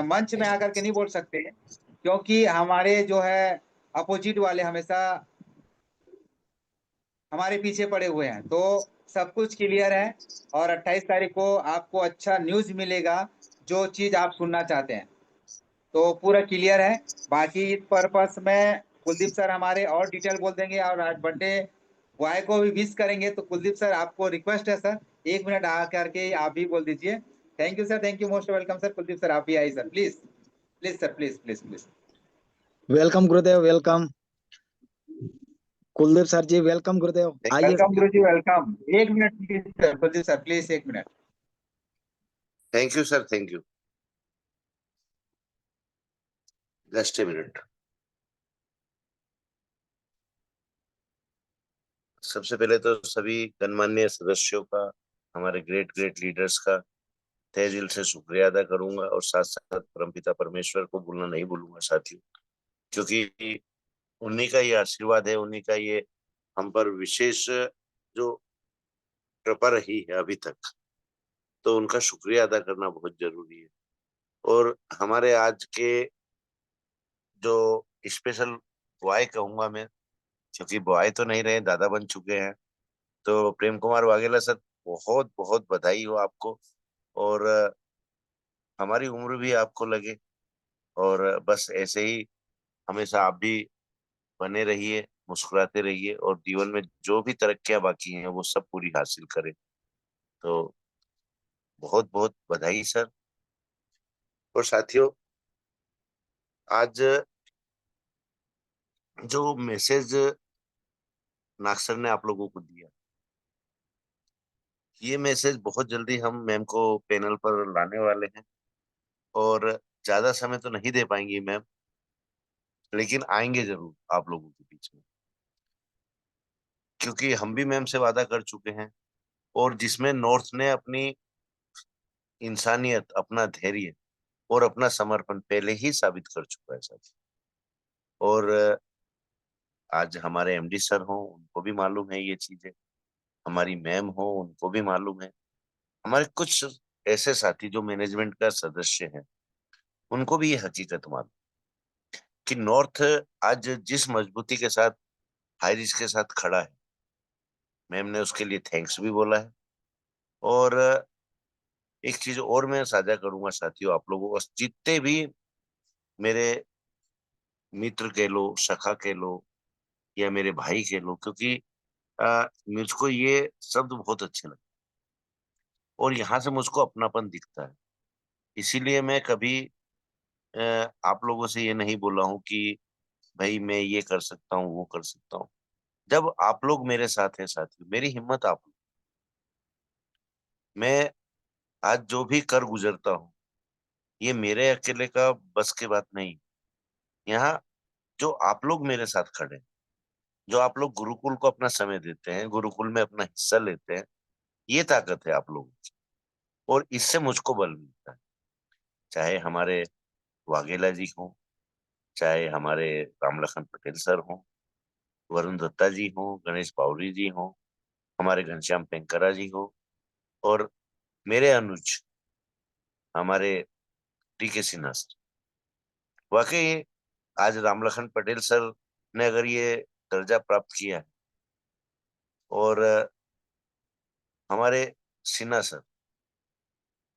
S9: मंच में आकर के नहीं बोल सकते, क्योंकि हमारे जो है अपोजिट वाले हमेशा हमारे पीछे पड़े हुए हैं। तो सब कुछ क्लियर है, और 28 तारीख को आपको अच्छा न्यूज मिलेगा, जो चीज आप सुनना चाहते हैं, तो पूरा क्लियर है। बाकी इस पर्पस में कुलदीप सर हमारे और डिटेल बोल देंगे, और आज बर्थडे बॉय को भी विश करेंगे। तो कुलदीप सर, आपको रिक्वेस्ट है सर, 1 मिनट आ करके आप भी बोल दीजिए। Thank you sir, thank you, most welcome sir. Kuldeep sir आप भी आइए sir, please please sir, please please please.
S1: Welcome गुरुदेव, welcome. Kuldeep sir ji welcome. गुरुदेव आइए।
S9: वेलकम गुरु जी, welcome. 1 minute please sir, Kuldeep sir please 1 minute.
S3: Thank you sir, thank you, just 1 minute. सबसे पहले तो सभी गणमान्य सदस्यों का, हमारे ग्रेट ग्रेट लीडर्स का तहे दिल से शुक्रिया अदा करूंगा, और साथ साथ परमपिता परमेश्वर को भूलना नहीं भूलूंगा साथियों, क्योंकि उन्हीं का ये आशीर्वाद है, उन्हीं का ये हम पर विशेष जो कृपा रही है अभी तक, तो उनका शुक्रिया अदा करना बहुत जरूरी है। और हमारे आज के जो स्पेशल बॉय कहूंगा मैं, क्योंकि बॉय तो नहीं रहे, दादा बन चुके हैं, तो प्रेम कुमार वाघेला सर, बहुत बहुत बधाई हो आपको, और हमारी उम्र भी आपको लगे, और बस ऐसे ही हमेशा आप भी बने रहिए, मुस्कुराते रहिए और जीवन में जो भी तरक्कियां बाकी हैं वो सब पूरी हासिल करें। तो बहुत बहुत बधाई सर। और साथियों, आज जो मैसेज नाग सर ने आप लोगों को दिया, ये मैसेज बहुत जल्दी हम मैम को पैनल पर लाने वाले हैं। और ज्यादा समय तो नहीं दे पाएंगी मैम, लेकिन आएंगे जरूर आप लोगों के बीच में, क्योंकि हम भी मैम से वादा कर चुके हैं। और जिसमें नॉर्थ ने अपनी इंसानियत, अपना धैर्य और अपना समर्पण पहले ही साबित कर चुका है साथी। और आज हमारे एमडी सर हो, उनको भी मालूम है ये चीजें, हमारी मैम हो, उनको भी मालूम है, हमारे कुछ ऐसे साथी जो मैनेजमेंट का सदस्य हैं, उनको भी ये हकीकत मालूम कि नॉर्थ आज जिस मजबूती के साथ हाई रिस्क के साथ खड़ा है, मैम ने उसके लिए थैंक्स भी बोला है। और एक चीज और मैं साझा करूंगा साथियों, आप लोगों को, जितने भी मेरे मित्र कह लो, सखा कह लो, या मेरे भाई कह लो, क्योंकि मुझको ये शब्द बहुत अच्छे लगते हैं और यहाँ से मुझको अपनापन दिखता है। इसीलिए मैं कभी आप लोगों से ये नहीं बोला हूँ कि भाई मैं ये कर सकता हूँ, वो कर सकता हूँ। जब आप लोग मेरे साथ हैं साथियों, मेरी हिम्मत आप लोग, मैं आज जो भी कर गुजरता हूँ, ये मेरे अकेले का बस की बात नहीं। यहाँ जो आप लोग मेरे साथ खड़े हैं, जो आप लोग गुरुकुल को अपना समय देते हैं, गुरुकुल में अपना हिस्सा लेते हैं, ये ताकत है आप लोगों की। और इससे मुझको बल मिलता है, चाहे हमारे वाघेला जी हो, चाहे हमारे रामलखन पटेल सर हो, वरुण दत्ता जी हो, गणेश बावरी जी हो, हमारे घनश्याम पेंकरा जी हो, और मेरे अनुज हमारे टीके सिन्हा सर। वाकई आज रामलखन पटेल सर ने अगर ये दर्जा प्राप्त किया है, और हमारे सिन्हा सर,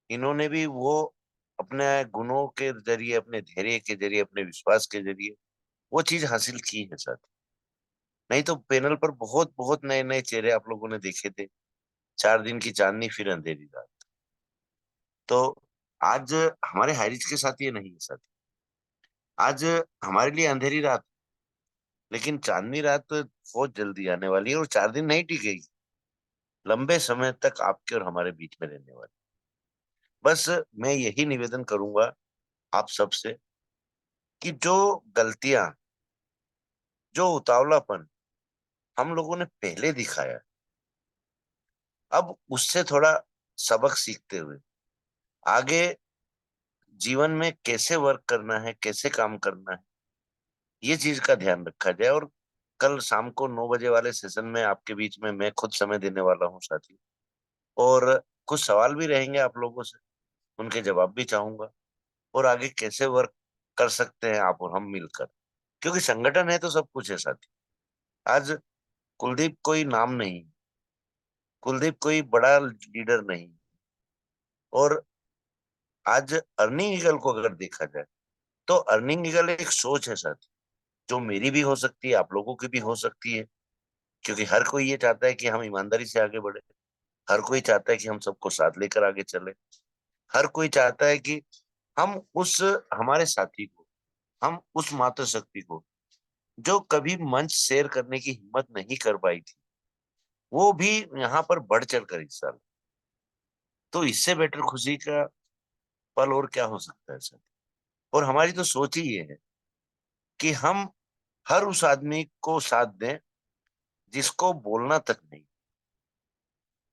S3: इन्होंने भी वो अपने गुणों के जरिए, अपने धैर्य के जरिए, अपने विश्वास के जरिए वो चीज हासिल की है साथ। नहीं तो पैनल पर बहुत बहुत नए नए चेहरे आप लोगों ने देखे थे, 4 दिन की चांदनी फिर अंधेरी रात। तो आज हमारे हारिज के साथ ये नहीं है साथी, आज हमारे लिए अंधेरी रात, लेकिन चांदनी रात बहुत जल्दी आने वाली है और 4 दिन नहीं टिकेगी, लंबे समय तक आपके और हमारे बीच में रहने वाली। बस मैं यही निवेदन करूंगा आप सबसे कि जो गलतियां, जो उतावलापन हम लोगों ने पहले दिखाया, अब उससे थोड़ा सबक सीखते हुए आगे जीवन में कैसे वर्क करना है, कैसे काम करना है, ये चीज का ध्यान रखा जाए। और कल शाम को 9 बजे वाले सेशन में आपके बीच में मैं खुद समय देने वाला हूँ साथी, और कुछ सवाल भी रहेंगे आप लोगों से, उनके जवाब भी चाहूंगा, और आगे कैसे वर्क कर सकते हैं आप और हम मिलकर, क्योंकि संगठन है तो सब कुछ है साथी। आज कुलदीप कोई नाम नहीं, कुलदीप कोई बड़ा लीडर नहीं, और आज अर्निंग ईगल को अगर देखा जाए तो अर्निंग ईगल एक सोच है साथी, जो मेरी भी हो सकती है, आप लोगों की भी हो सकती है, क्योंकि हर कोई ये चाहता है कि हम ईमानदारी से आगे बढ़े, हर कोई चाहता है कि हम सबको साथ लेकर आगे चले, हर कोई चाहता है कि हम उस हमारे साथी को, हम उस मातृ शक्ति को जो कभी मंच शेयर करने की हिम्मत नहीं कर पाई थी, वो भी यहाँ पर बढ़ चढ़ कर हिस्सा ले। तो इससे बेटर खुशी का पल और क्या हो सकता है सर। और हमारी तो सोच ही ये है कि हम हर उस आदमी को साथ दें जिसको बोलना तक नहीं,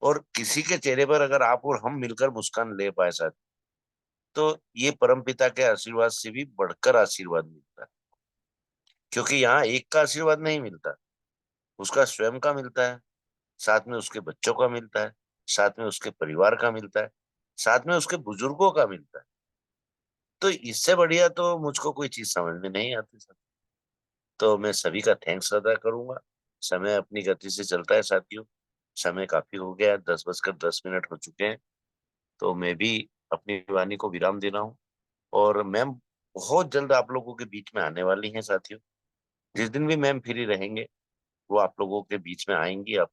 S3: और किसी के चेहरे पर अगर आप और हम मिलकर मुस्कान ले पाए साथ, तो ये परमपिता के आशीर्वाद से भी बढ़कर आशीर्वाद मिलता है। क्योंकि यहाँ एक का आशीर्वाद नहीं मिलता, उसका स्वयं का मिलता है, साथ में उसके बच्चों का मिलता है, साथ में उसके परिवार का मिलता है, साथ में उसके बुजुर्गों का मिलता है। तो इससे बढ़िया तो मुझको कोई चीज समझ में नहीं आती सर। तो मैं सभी का थैंक्स अदा करूंगा। समय अपनी गति से चलता है साथियों, समय काफी हो गया, 10:10 हो चुके हैं, तो मैं भी अपनी वाणी को विराम दे रहा हूँ। और मैम बहुत जल्द आप लोगों के बीच में आने वाली हैं साथियों, जिस दिन भी मैम फ्री रहेंगे वो आप लोगों के बीच में आएंगी आप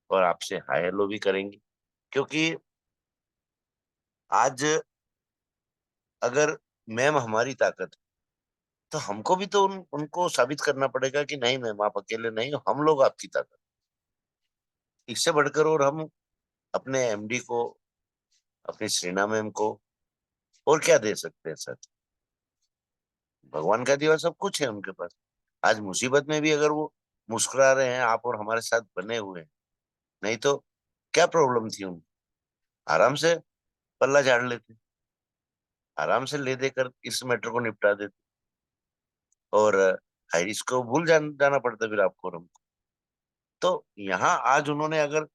S3: और आपसे हाय हेलो भी करेंगी, क्योंकि आज अगर मैम हमारी ताकत है तो हमको भी तो उनको साबित करना पड़ेगा कि नहीं मैम आप अकेले नहीं हो, हम लोग आपकी ताकत। इससे बढ़कर और हम अपने एमडी को, अपनी श्रीना मैम को और क्या दे सकते हैं सर? भगवान का दिया सब कुछ है उनके पास। आज मुसीबत में भी अगर वो मुस्कुरा रहे हैं, आप और हमारे साथ बने हुए हैं, नहीं तो क्या प्रॉब्लम थी उनको? आराम से पल्ला झाड़ लेते, आराम से ले देकर इस मैटर को निपटा देते, और हाइरिस को भूल जाना पड़ता फिर आपको और हमको। तो यहाँ आज उन्होंने अगर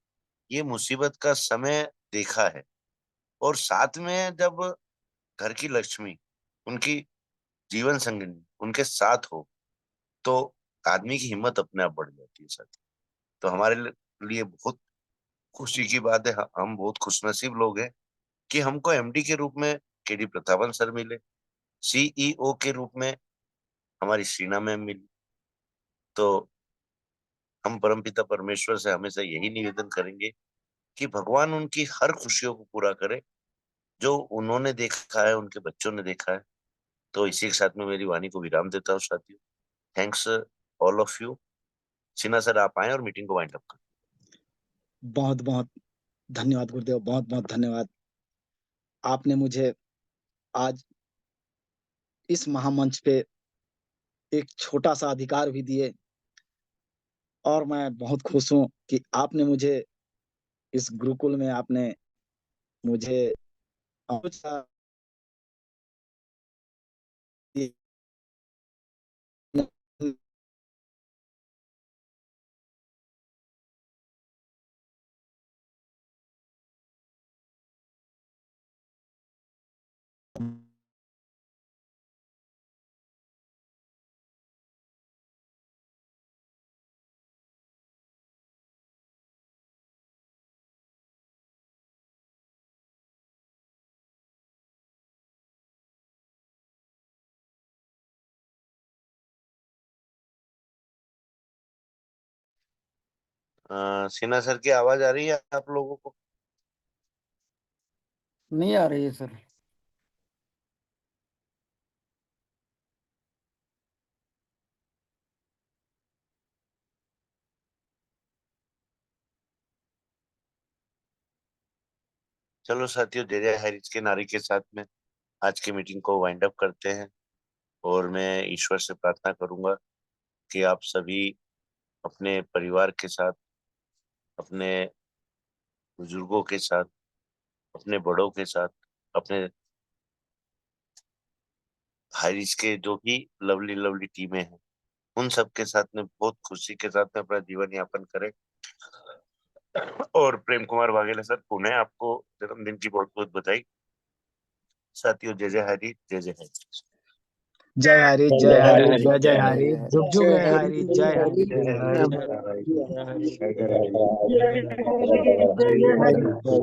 S3: ये मुसीबत का समय देखा है और साथ में जब घर की लक्ष्मी, उनकी जीवन संगिनी उनके साथ हो, तो आदमी की हिम्मत अपने आप बढ़ जाती है साथ। तो हमारे लिए बहुत खुशी की बात है, हम बहुत खुशनसीब लोग हैं कि हमको एमडी के रूप में केडी प्रतापन सर मिले, सीईओ के रूप में हमारी श्रीना मैम मिली। तो हम परमपिता परमेश्वर से हमेशा यही निवेदन करेंगे कि भगवान उनकी हर खुशियों को पूरा करे जो उन्होंने देखा है, उनके बच्चों ने देखा है। तो इसी के साथ में मेरी वाणी को विराम देता हूँ साथियों। Thanks all of you. Sinha sir आप आए और मीटिंग को वाइंड अप करें।
S1: बहुत बहुत धन्यवाद गुरुदेव, बहुत बहुत धन्यवाद। आपने मुझे आज इस महामंच पे एक छोटा सा अधिकार भी दिए और मैं बहुत खुश हूँ कि आपने मुझे इस गुरुकुल में आपने मुझे
S3: सिन्हा सर की आवाज आ रही है आप लोगों को?
S2: नहीं आ रही है सर।
S3: चलो साथियों, जय जय हरीश के नारे के साथ में आज की मीटिंग को वाइंड अप करते हैं। और मैं ईश्वर से प्रार्थना करूंगा कि आप सभी अपने परिवार के साथ, अपने बुजुर्गों के साथ, अपने बड़ों के साथ, अपने हाइरिस के जो भी लवली लवली टीमें हैं, उन सब के साथ में बहुत खुशी के साथ में अपना जीवन यापन करें। और प्रेम कुमार वाघेला सर, पुनः आपको जन्मदिन की बहुत बहुत बधाई। साथियों, जय जय हरी, जय जय हरी।
S1: जय हरि, जय हरि, जय जय हरि, जुग जुग है हरि, जय हरि।
S9: जय हरि, जय हरि, जय हरि।